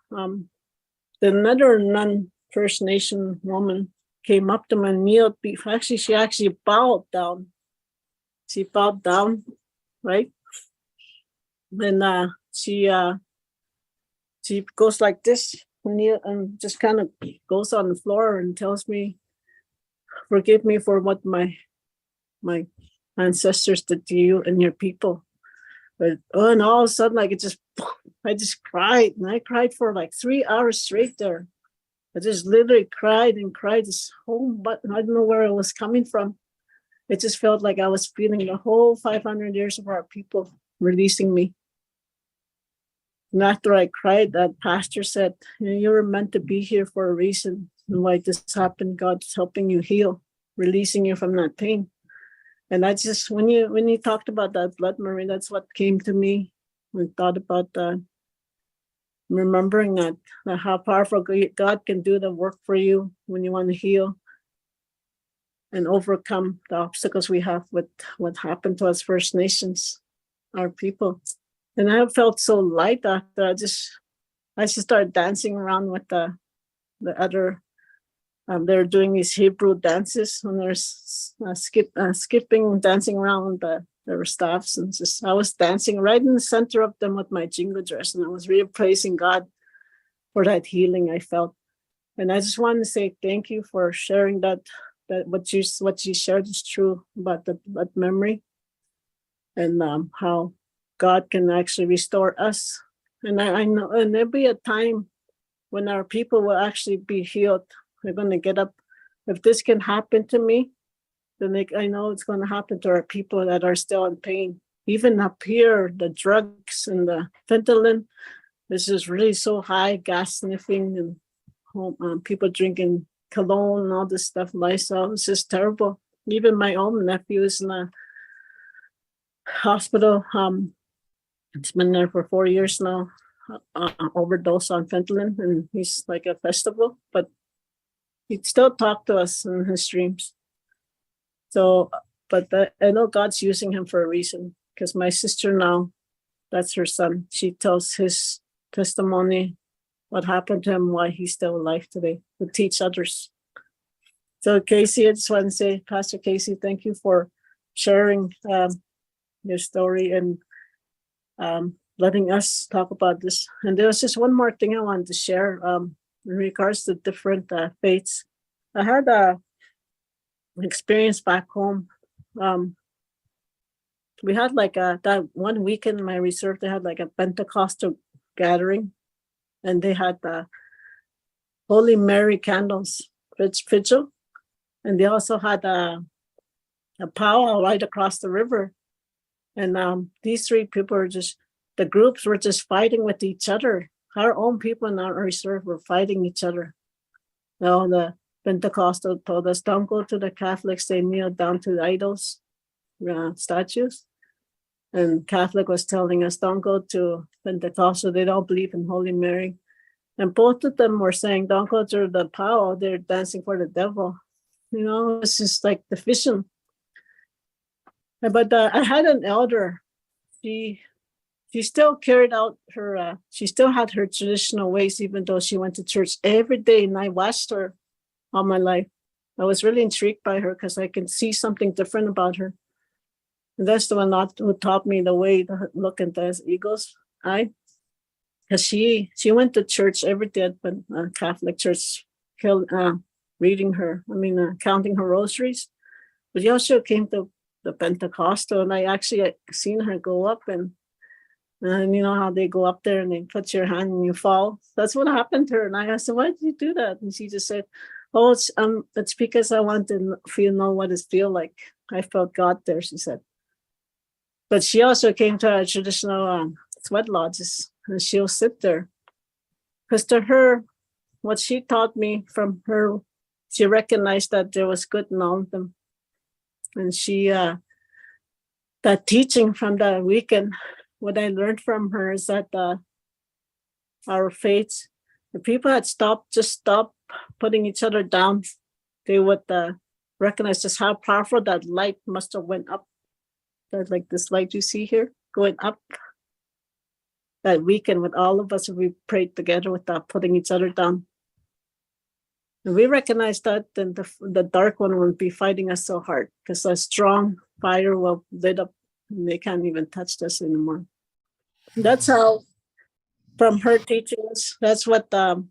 another non-First Nation woman came up to me and kneeled. She actually bowed down. She bowed down, right? And she goes like this, and just kind of goes on the floor and tells me, forgive me for what my ancestors did to you and your people. And all of a sudden, like I just cried, and I cried for like 3 hours straight there. I just literally cried and cried this whole, but I don't know where it was coming from. It just felt like I was feeling the whole 500 years of our people releasing me. And after I cried, that pastor said, you were meant to be here for a reason. And why this happened, God's helping you heal, releasing you from that pain. And I just, when you talked about that blood, Marie, that's what came to me. I thought about remembering that how powerful God can do the work for you when you want to heal and overcome the obstacles we have with what happened to us First Nations, our people. And I felt so light after I just started dancing around with the other. They're doing these Hebrew dances, and there's skipping, dancing around their staffs, and I was dancing right in the center of them with my jingle dress, and I was really praising God for that healing I felt. And I just wanted to say thank you for sharing that what you shared is true about that memory, and how God can actually restore us. And I know, and there'll be a time when our people will actually be healed. They're going to get up. If this can happen to me, then I know it's going to happen to our people that are still in pain. Even up here, the drugs and the fentanyl, this is really so high, gas sniffing and people drinking cologne and all this stuff, Lysol. It's just terrible. Even my own nephew is in a hospital. It's been there for 4 years now, overdose on fentanyl, and he's like a vegetable, but he'd still talk to us in his dreams. So, but I know God's using him for a reason, because my sister now, that's her son, she tells his testimony, what happened to him, why he's still alive today, to teach others. So Casey, I just want to say, Pastor Casey, thank you for sharing your story and letting us talk about this. And there was just one more thing I wanted to share in regards to different faiths. I had an experience back home. We had like that one weekend in my reserve, they had like a Pentecostal gathering, and they had Holy Mary candles vigil, and they also had a powwow right across the river. And these three people were the groups were just fighting with each other. Our own people in our reserve were fighting each other. Now the Pentecostal told us, don't go to the Catholics, they kneel down to the idols, statues. And Catholic was telling us, don't go to Pentecostal, they don't believe in Holy Mary. And both of them were saying, don't go to the powwow, they're dancing for the devil. You know, it's just like division. But I had an elder, she she still carried out her, she still had her traditional ways, even though she went to church every day. And I watched her all my life. I was really intrigued by her because I can see something different about her. And that's the one who taught me the way to look at the eagle's eye. Because she went to church every day, but Catholic church, reading her, counting her rosaries. But she also came to the Pentecostal, and I actually seen her go up and you know how they go up there and they put your hand and you fall. That's what happened to her. And I asked her, why did you do that? And she just said, oh, it's because I want to know what it feels like. I felt God there, she said. But she also came to our traditional sweat lodges, and she'll sit there. Because to her, what she taught me from her, she recognized that there was good in all of them. And she, that teaching from that weekend, what I learned from her is that our faiths, the people had stopped putting each other down. They would recognize just how powerful that light must have went up. That, like this light you see here going up. That weekend with all of us, we prayed together without putting each other down. And we recognized that, then the dark one won't be fighting us so hard because a strong fire will lit up and they can't even touch us anymore. That's how, from her teachings, that's what the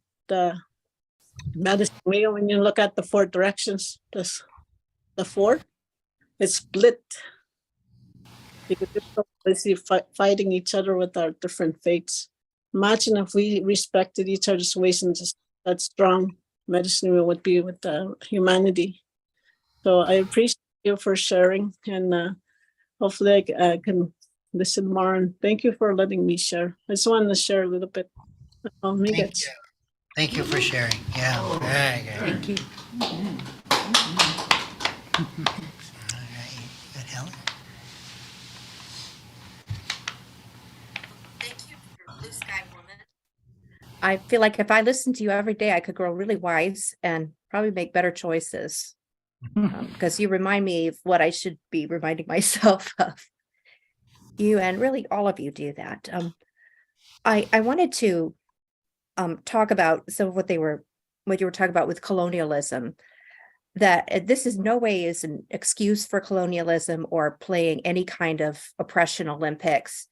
medicine wheel, when you look at the four directions, the four, it's split. Because we're busy fighting each other with our different faiths. Imagine if we respected each other's ways and just that strong medicine wheel would be with humanity. So I appreciate you for sharing, and hopefully I can listen more. And thank you for letting me share. I just wanted to share a little bit. Thank you for sharing. Yeah, very good. Thank you. All right, good, Helen. I feel like if I listened to you every day, I could grow really wise and probably make better choices. Because you remind me of what I should be reminding myself of. You and really all of you do that. I wanted to talk about what you were talking about with colonialism, that this is no way is an excuse for colonialism or playing any kind of oppression Olympics.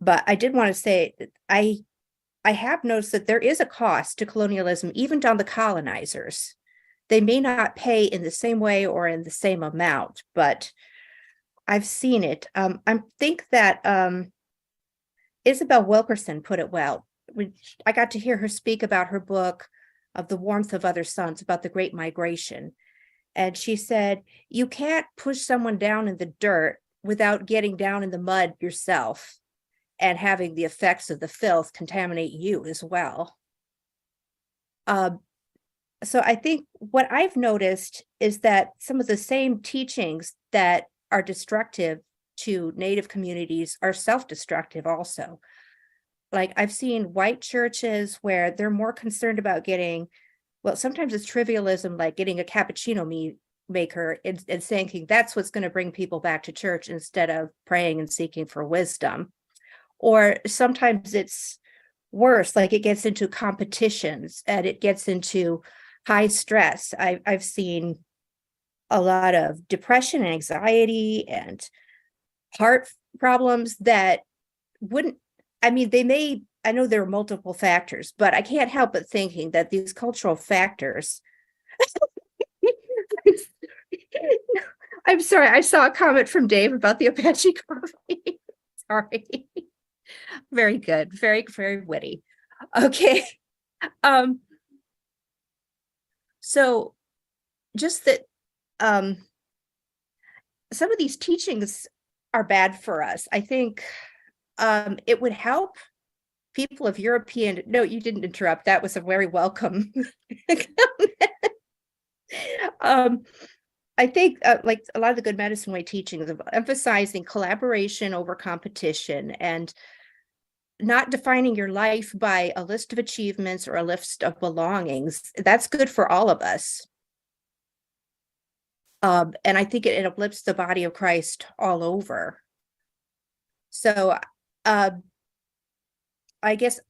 But I did want to say that I have noticed that there is a cost to colonialism, even to the colonizers. They may not pay in the same way or in the same amount, but I've seen it. I think that Isabel Wilkerson put it well. I got to hear her speak about her book of The Warmth of Other Suns, about the Great Migration. And she said, you can't push someone down in the dirt without getting down in the mud yourself and having the effects of the filth contaminate you as well. So I think what I've noticed is that some of the same teachings that are destructive to Native communities are self-destructive also. Like I've seen white churches where they're more concerned about getting, well, sometimes it's trivialism, like getting a cappuccino maker and saying that's what's going to bring people back to church instead of praying and seeking for wisdom. Or sometimes it's worse, like it gets into competitions and it gets into high stress. I've seen a lot of depression and anxiety and heart problems that wouldn't, I know there are multiple factors, but I can't help but thinking that these cultural factors. I'm sorry, I saw a comment from Dave about the Apache coffee. Sorry. Very good. Very, very witty. Okay. So just that some of these teachings are bad for us. I think it would help people of European, no, you didn't interrupt. That was a very welcome comment. I think like a lot of the Good Medicine Way teachings of emphasizing collaboration over competition and not defining your life by a list of achievements or a list of belongings. That's good for all of us. And I think it uplifts the body of Christ all over. So I guess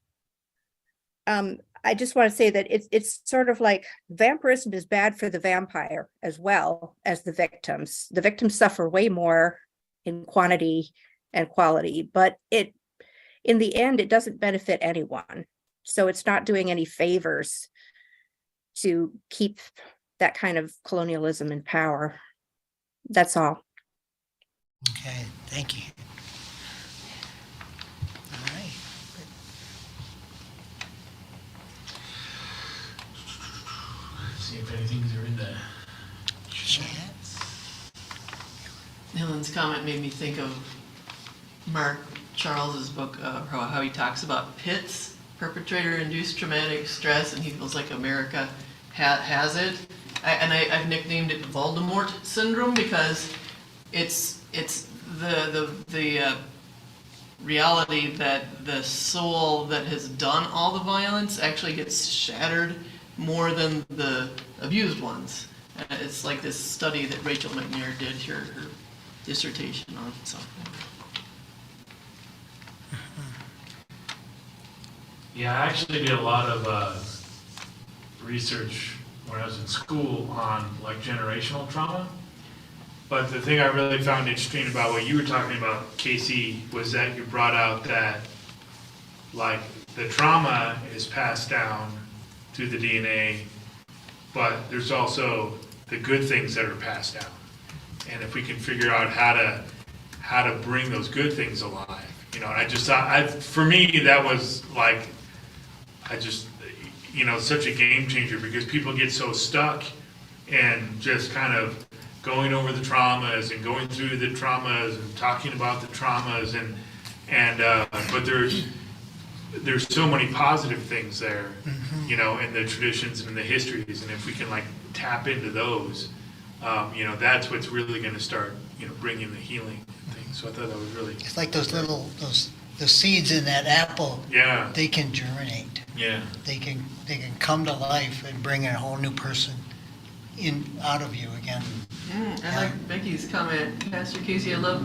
I just want to say that it's sort of like vampirism is bad for the vampire as well as the victims. The victims suffer way more in quantity and quality, but in the end, it doesn't benefit anyone. So it's not doing any favors to keep that kind of colonialism in power. That's all. Okay, thank you. All right. See if anything's are in the Chat. Helen's comment made me think of Mark Charles's book, how he talks about PITS, perpetrator-induced traumatic stress, and he feels like America has it. I've nicknamed it Voldemort syndrome because it's the reality that the soul that has done all the violence actually gets shattered more than the abused ones. It's like this study that Rachel McNair did her dissertation on. So. Yeah, I actually did a lot of research when I was in school on like generational trauma. But the thing I really found interesting about what you were talking about, Casey, was that you brought out that like the trauma is passed down through the DNA, but there's also the good things that are passed down. And if we can figure out how to bring those good things alive, you know, and I just thought, for me, that was like, such a game changer because people get so stuck and just kind of going over the traumas and going through the traumas and talking about the traumas but there's so many positive things there, you know, in the traditions and the histories, and if we can like tap into those, that's what's really going to start, bringing the healing and things. So I thought that was really. It's like those the seeds in that apple. Yeah. They can germinate. Yeah. They can come to life and bring a whole new person out of you again. I like Becky's comment, Pastor Casey. I love.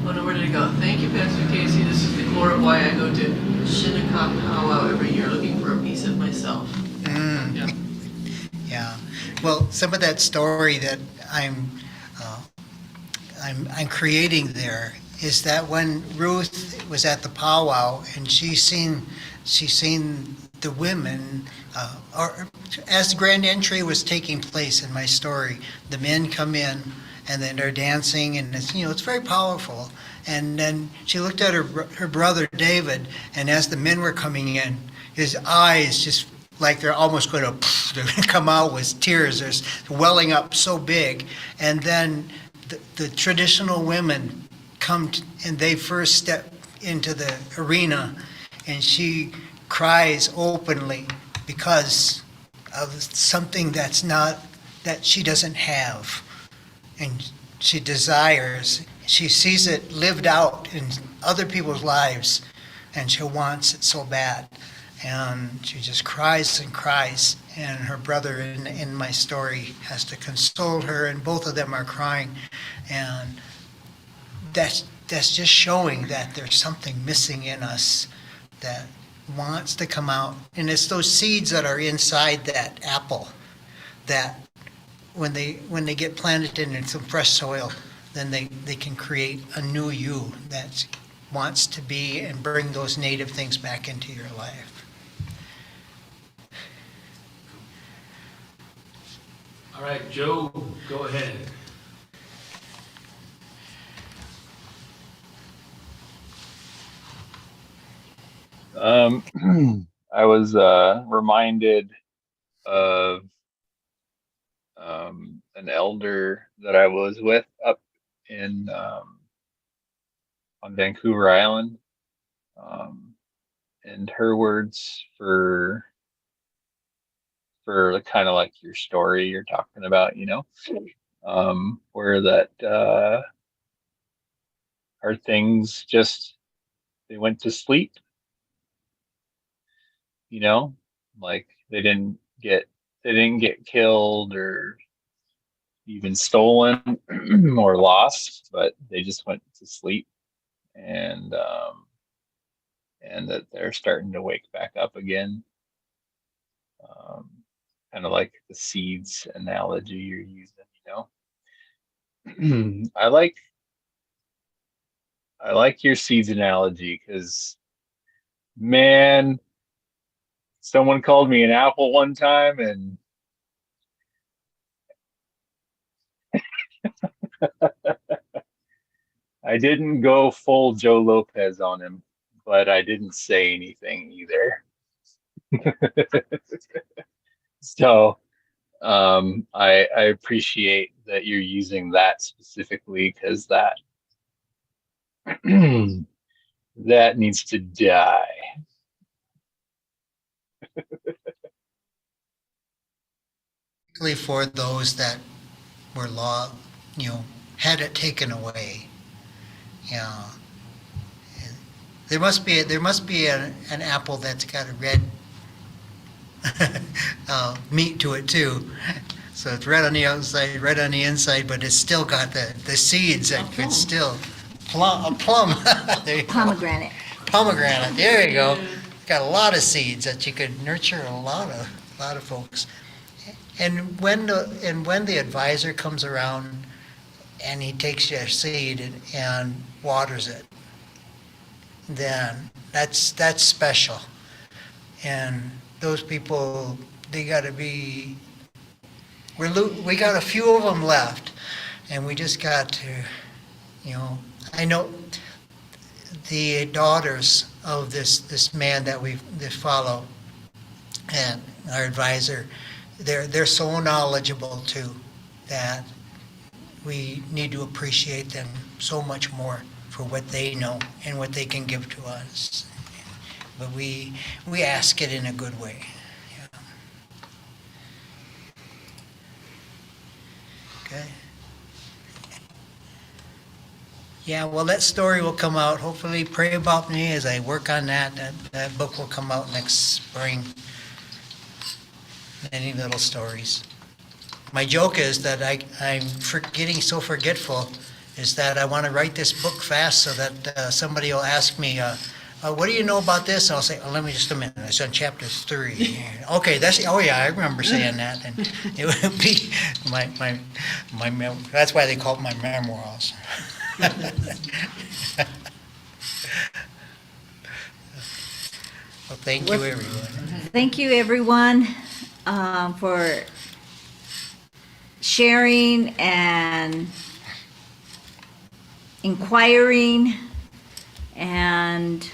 Oh no, where did it go? Thank you, Pastor Casey. This is the core of why I go to Shinnecock powwow every year, looking for a piece of myself. Yeah. Yeah. Well, some of that story that I'm creating there is that when Ruth was at the powwow and she seen the women, or as the grand entry was taking place in my story, the men come in and then they're dancing and it's very powerful. And then she looked at her brother David, and as the men were coming in, his eyes just like they're almost going to come out with tears. They're welling up so big. And then the traditional women come and they first step into the arena, and she cries openly because of something that she doesn't have, and she desires. She sees it lived out in other people's lives, and she wants it so bad. And she just cries and cries, and her brother in my story has to console her, and both of them are crying. And that's just showing that there's something missing in us that wants to come out. And it's those seeds that are inside that apple that when they get planted in some fresh soil, then they can create a new you that wants to be and bring those native things back into your life. All right, Joe, go ahead. I was reminded of an elder that I was with up in on Vancouver Island, and her words for kind of like your story you're talking about, where that our things just they went to sleep. Like they didn't get killed or even stolen or lost, but they just went to sleep. And and that they're starting to wake back up again. Kind of like the seeds analogy you're using, I like your seeds analogy because, man, someone called me an apple one time, and I didn't go full Joe Lopez on him, but I didn't say anything either. So I appreciate that you're using that specifically, because that that needs to die. Particularly for those that were had it taken away. There must be an apple that's got a red meat to it too. So it's red on the outside, red on the inside, but it's still got the seeds that could still a plum. There you go. Pomegranate. Pomegranate. There you go. Got a lot of seeds that you could nurture a lot of folks. And when the advisor comes around and he takes your seed and waters it, then that's special. And those people, they got to be. We got a few of them left, and we just got to, I know the daughters of this man that we follow, and our advisor, they're so knowledgeable too that we need to appreciate them so much more for what they know and what they can give to us. But we ask it in a good way. Okay. Yeah, well, that story will come out. Hopefully, pray about me as I work on that. That book will come out next spring. Many little stories. My joke is that I'm getting so forgetful is that I want to write this book fast so that somebody will ask me, what do you know about this? And I'll say, let me just a minute. It's on chapter 3. Okay, I remember saying that. And it would be my that's why they call it my memoirs. Well, thank you, everyone. Thank you, everyone, for sharing and inquiring and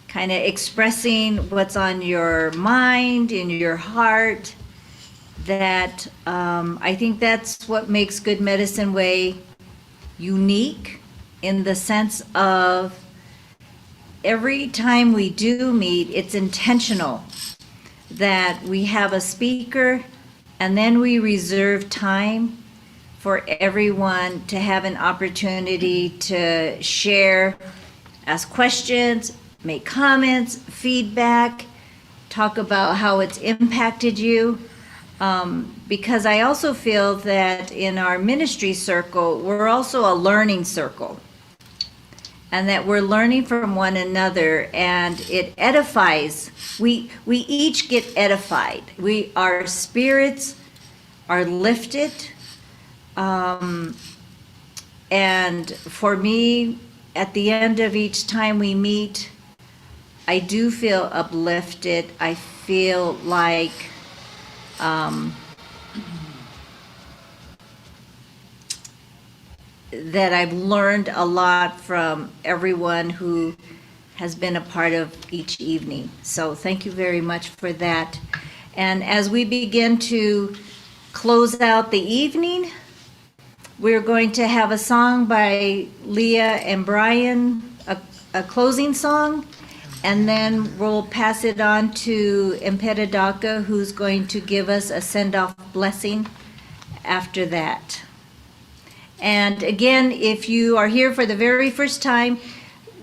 kind of expressing what's on your mind, in your heart. That I think that's what makes Good Medicine Way unique, in the sense of every time we do meet, it's intentional that we have a speaker, and then we reserve time for everyone to have an opportunity to share, ask questions, make comments, feedback, talk about how it's impacted you. Because I also feel that in our ministry circle, we're also a learning circle, and that we're learning from one another, and it edifies. We each get edified. Our spirits are lifted. And for me, at the end of each time we meet, I do feel uplifted. I feel like that I've learned a lot from everyone who has been a part of each evening. So thank you very much for that. And as we begin to close out the evening, we're going to have a song by Leah and Brian, a closing song, and then we'll pass it on to Emperadaka, who's going to give us a send-off blessing after that. And again, if you are here for the very first time,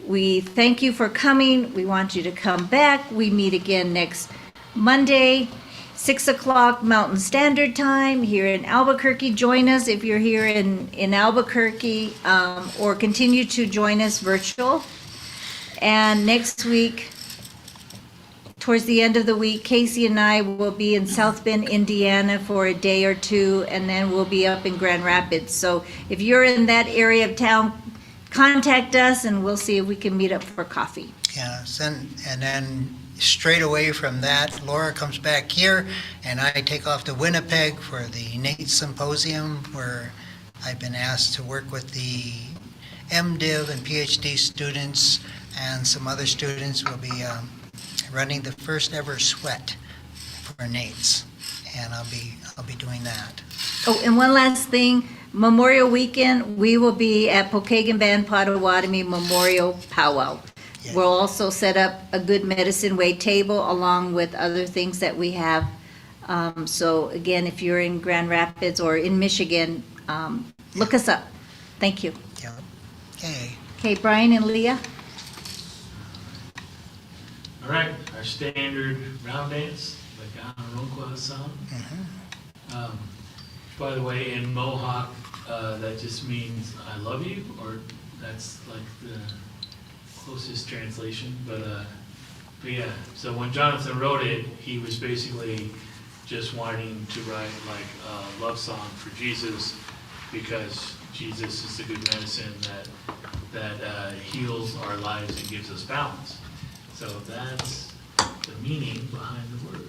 we thank you for coming. We want you to come back. We meet again next Monday, 6 o'clock Mountain Standard Time here in Albuquerque. Join us if you're here in Albuquerque, or continue to join us virtual. And next week, towards the end of the week, Casey and I will be in South Bend, Indiana for a day or two, and then we'll be up in Grand Rapids. So if you're in that area of town, contact us and we'll see if we can meet up for coffee. Yeah, and then straight away from that, Laura comes back here, and I take off to Winnipeg for the NATE Symposium, where I've been asked to work with the MDiv and PhD students and some other students. Will be running the first ever sweat for NATES, and I'll be doing that. Oh, and one last thing, Memorial Weekend, we will be at Pokagon Band Potawatomi Memorial Powwow. Yeah. We'll also set up a Good Medicine Way table along with other things that we have. So again, if you're in Grand Rapids or in Michigan, look us up. Thank you. Yeah. Okay. Okay, Brian and Leah? All right, our standard round dance, the Ganaronkwa song. By the way, in Mohawk, that just means I love you, or that's like the closest translation. But yeah, so when Jonathan wrote it, he was basically just wanting to write like a love song for Jesus, because Jesus is the good medicine that heals our lives and gives us balance. So that's the meaning behind the word.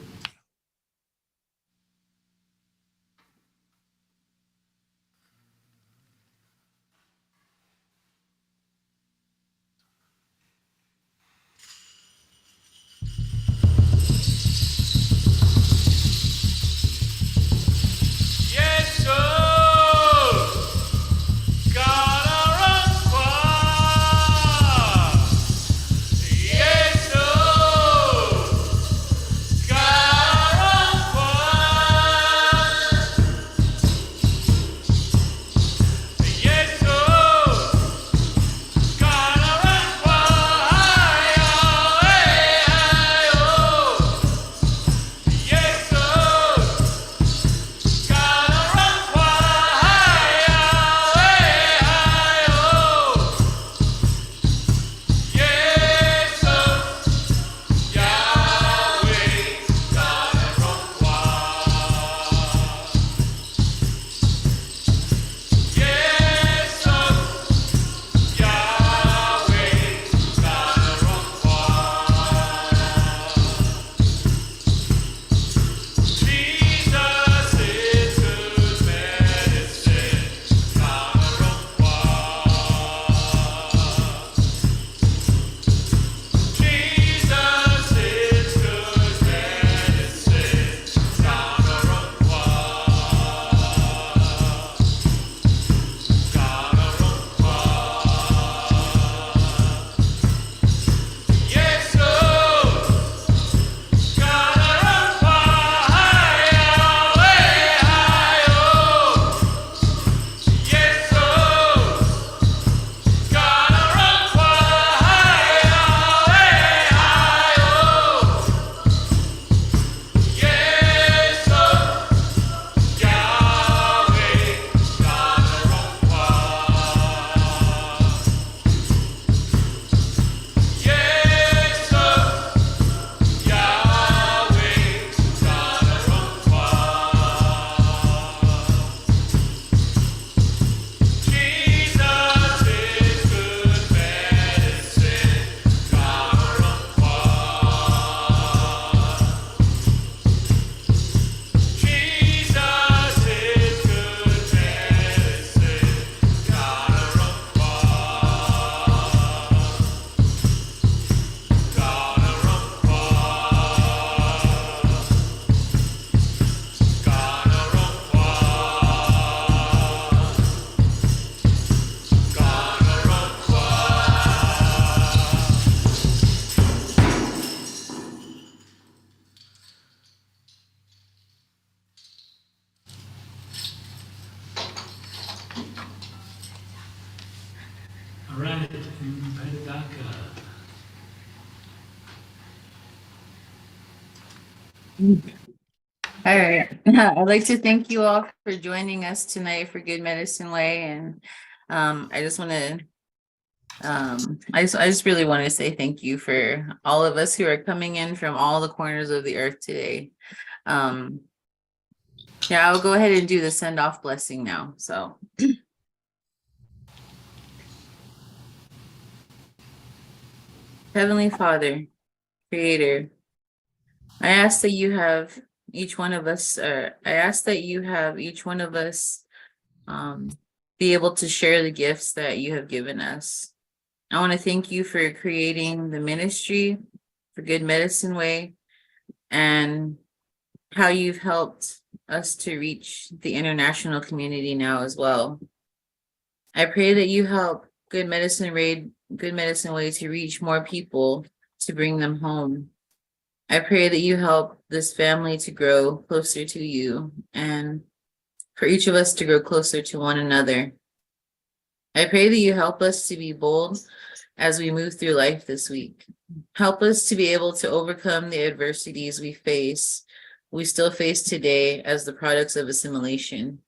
All right, Mpedaka. All right. I'd like to thank you all for joining us tonight for Good Medicine Way. And I just want to I just really want to say thank you for all of us who are coming in from all the corners of the earth today. Yeah, I'll go ahead and do the send off blessing now. So. Heavenly Father, Creator, I ask that you have each one of us, be able to share the gifts that you have given us. I want to thank you for creating the ministry for Good Medicine Way and how you've helped us to reach the international community now as well. I pray that you help Good Medicine Way to reach more people, to bring them home. I pray that you help this family to grow closer to you and for each of us to grow closer to one another. I pray that you help us to be bold as we move through life this week. Help us to be able to overcome the adversities we still face today as the products of assimilation.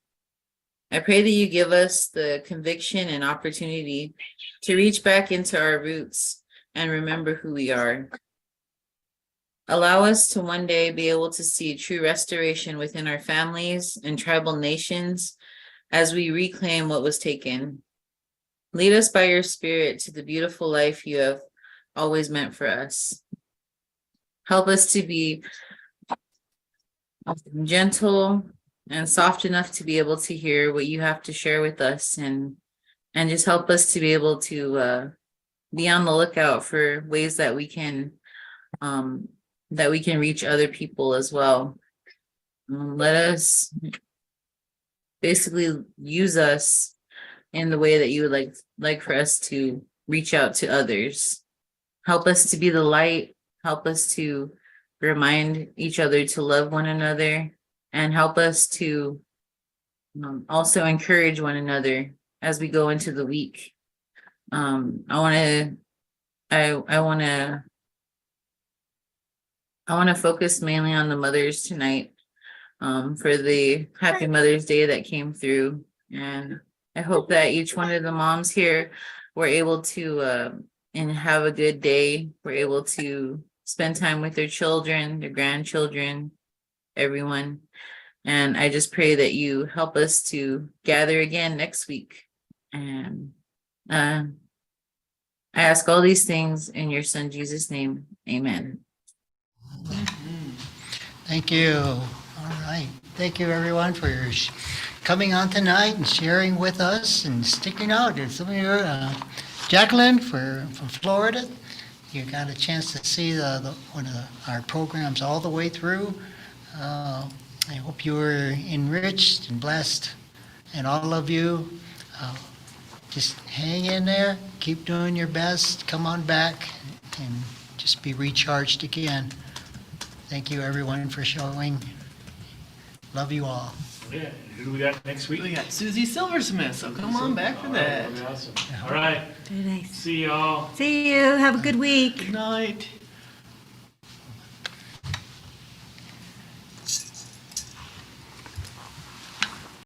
I pray that you give us the conviction and opportunity to reach back into our roots and remember who we are. Allow us to one day be able to see true restoration within our families and tribal nations as we reclaim what was taken. Lead us by your Spirit to the beautiful life you have always meant for us. Help us to be gentle and soft enough to be able to hear what you have to share with us, and just help us to be able to be on the lookout for ways that we can reach other people as well. Let us basically use us in the way that you would like for us to reach out to others. Help us to be the light. Help us to remind each other to love one another, and help us to also encourage one another as we go into the week. I want to focus mainly on the mothers tonight, for the Happy Mother's Day that came through, and I hope that each one of the moms here were able to and have a good day. Were able to spend time with their children, their grandchildren, everyone. And I just pray that you help us to gather again next week. And I ask all these things in your Son, Jesus' name. Amen. Thank you. All right. Thank you, everyone, for your coming on tonight and sharing with us and sticking out. And some of you, Jacqueline from Florida, you got a chance to see one of our programs all the way through. I hope you were enriched and blessed, and all of you, just hang in there, keep doing your best, come on back, and just be recharged again. Thank you, everyone, for showing. Love you all. Yeah, who do we got next week? We got Susie Silversmith, so come on back for that. That'll be awesome. All right. Very nice. See y'all. See you. Have a good week. Good night.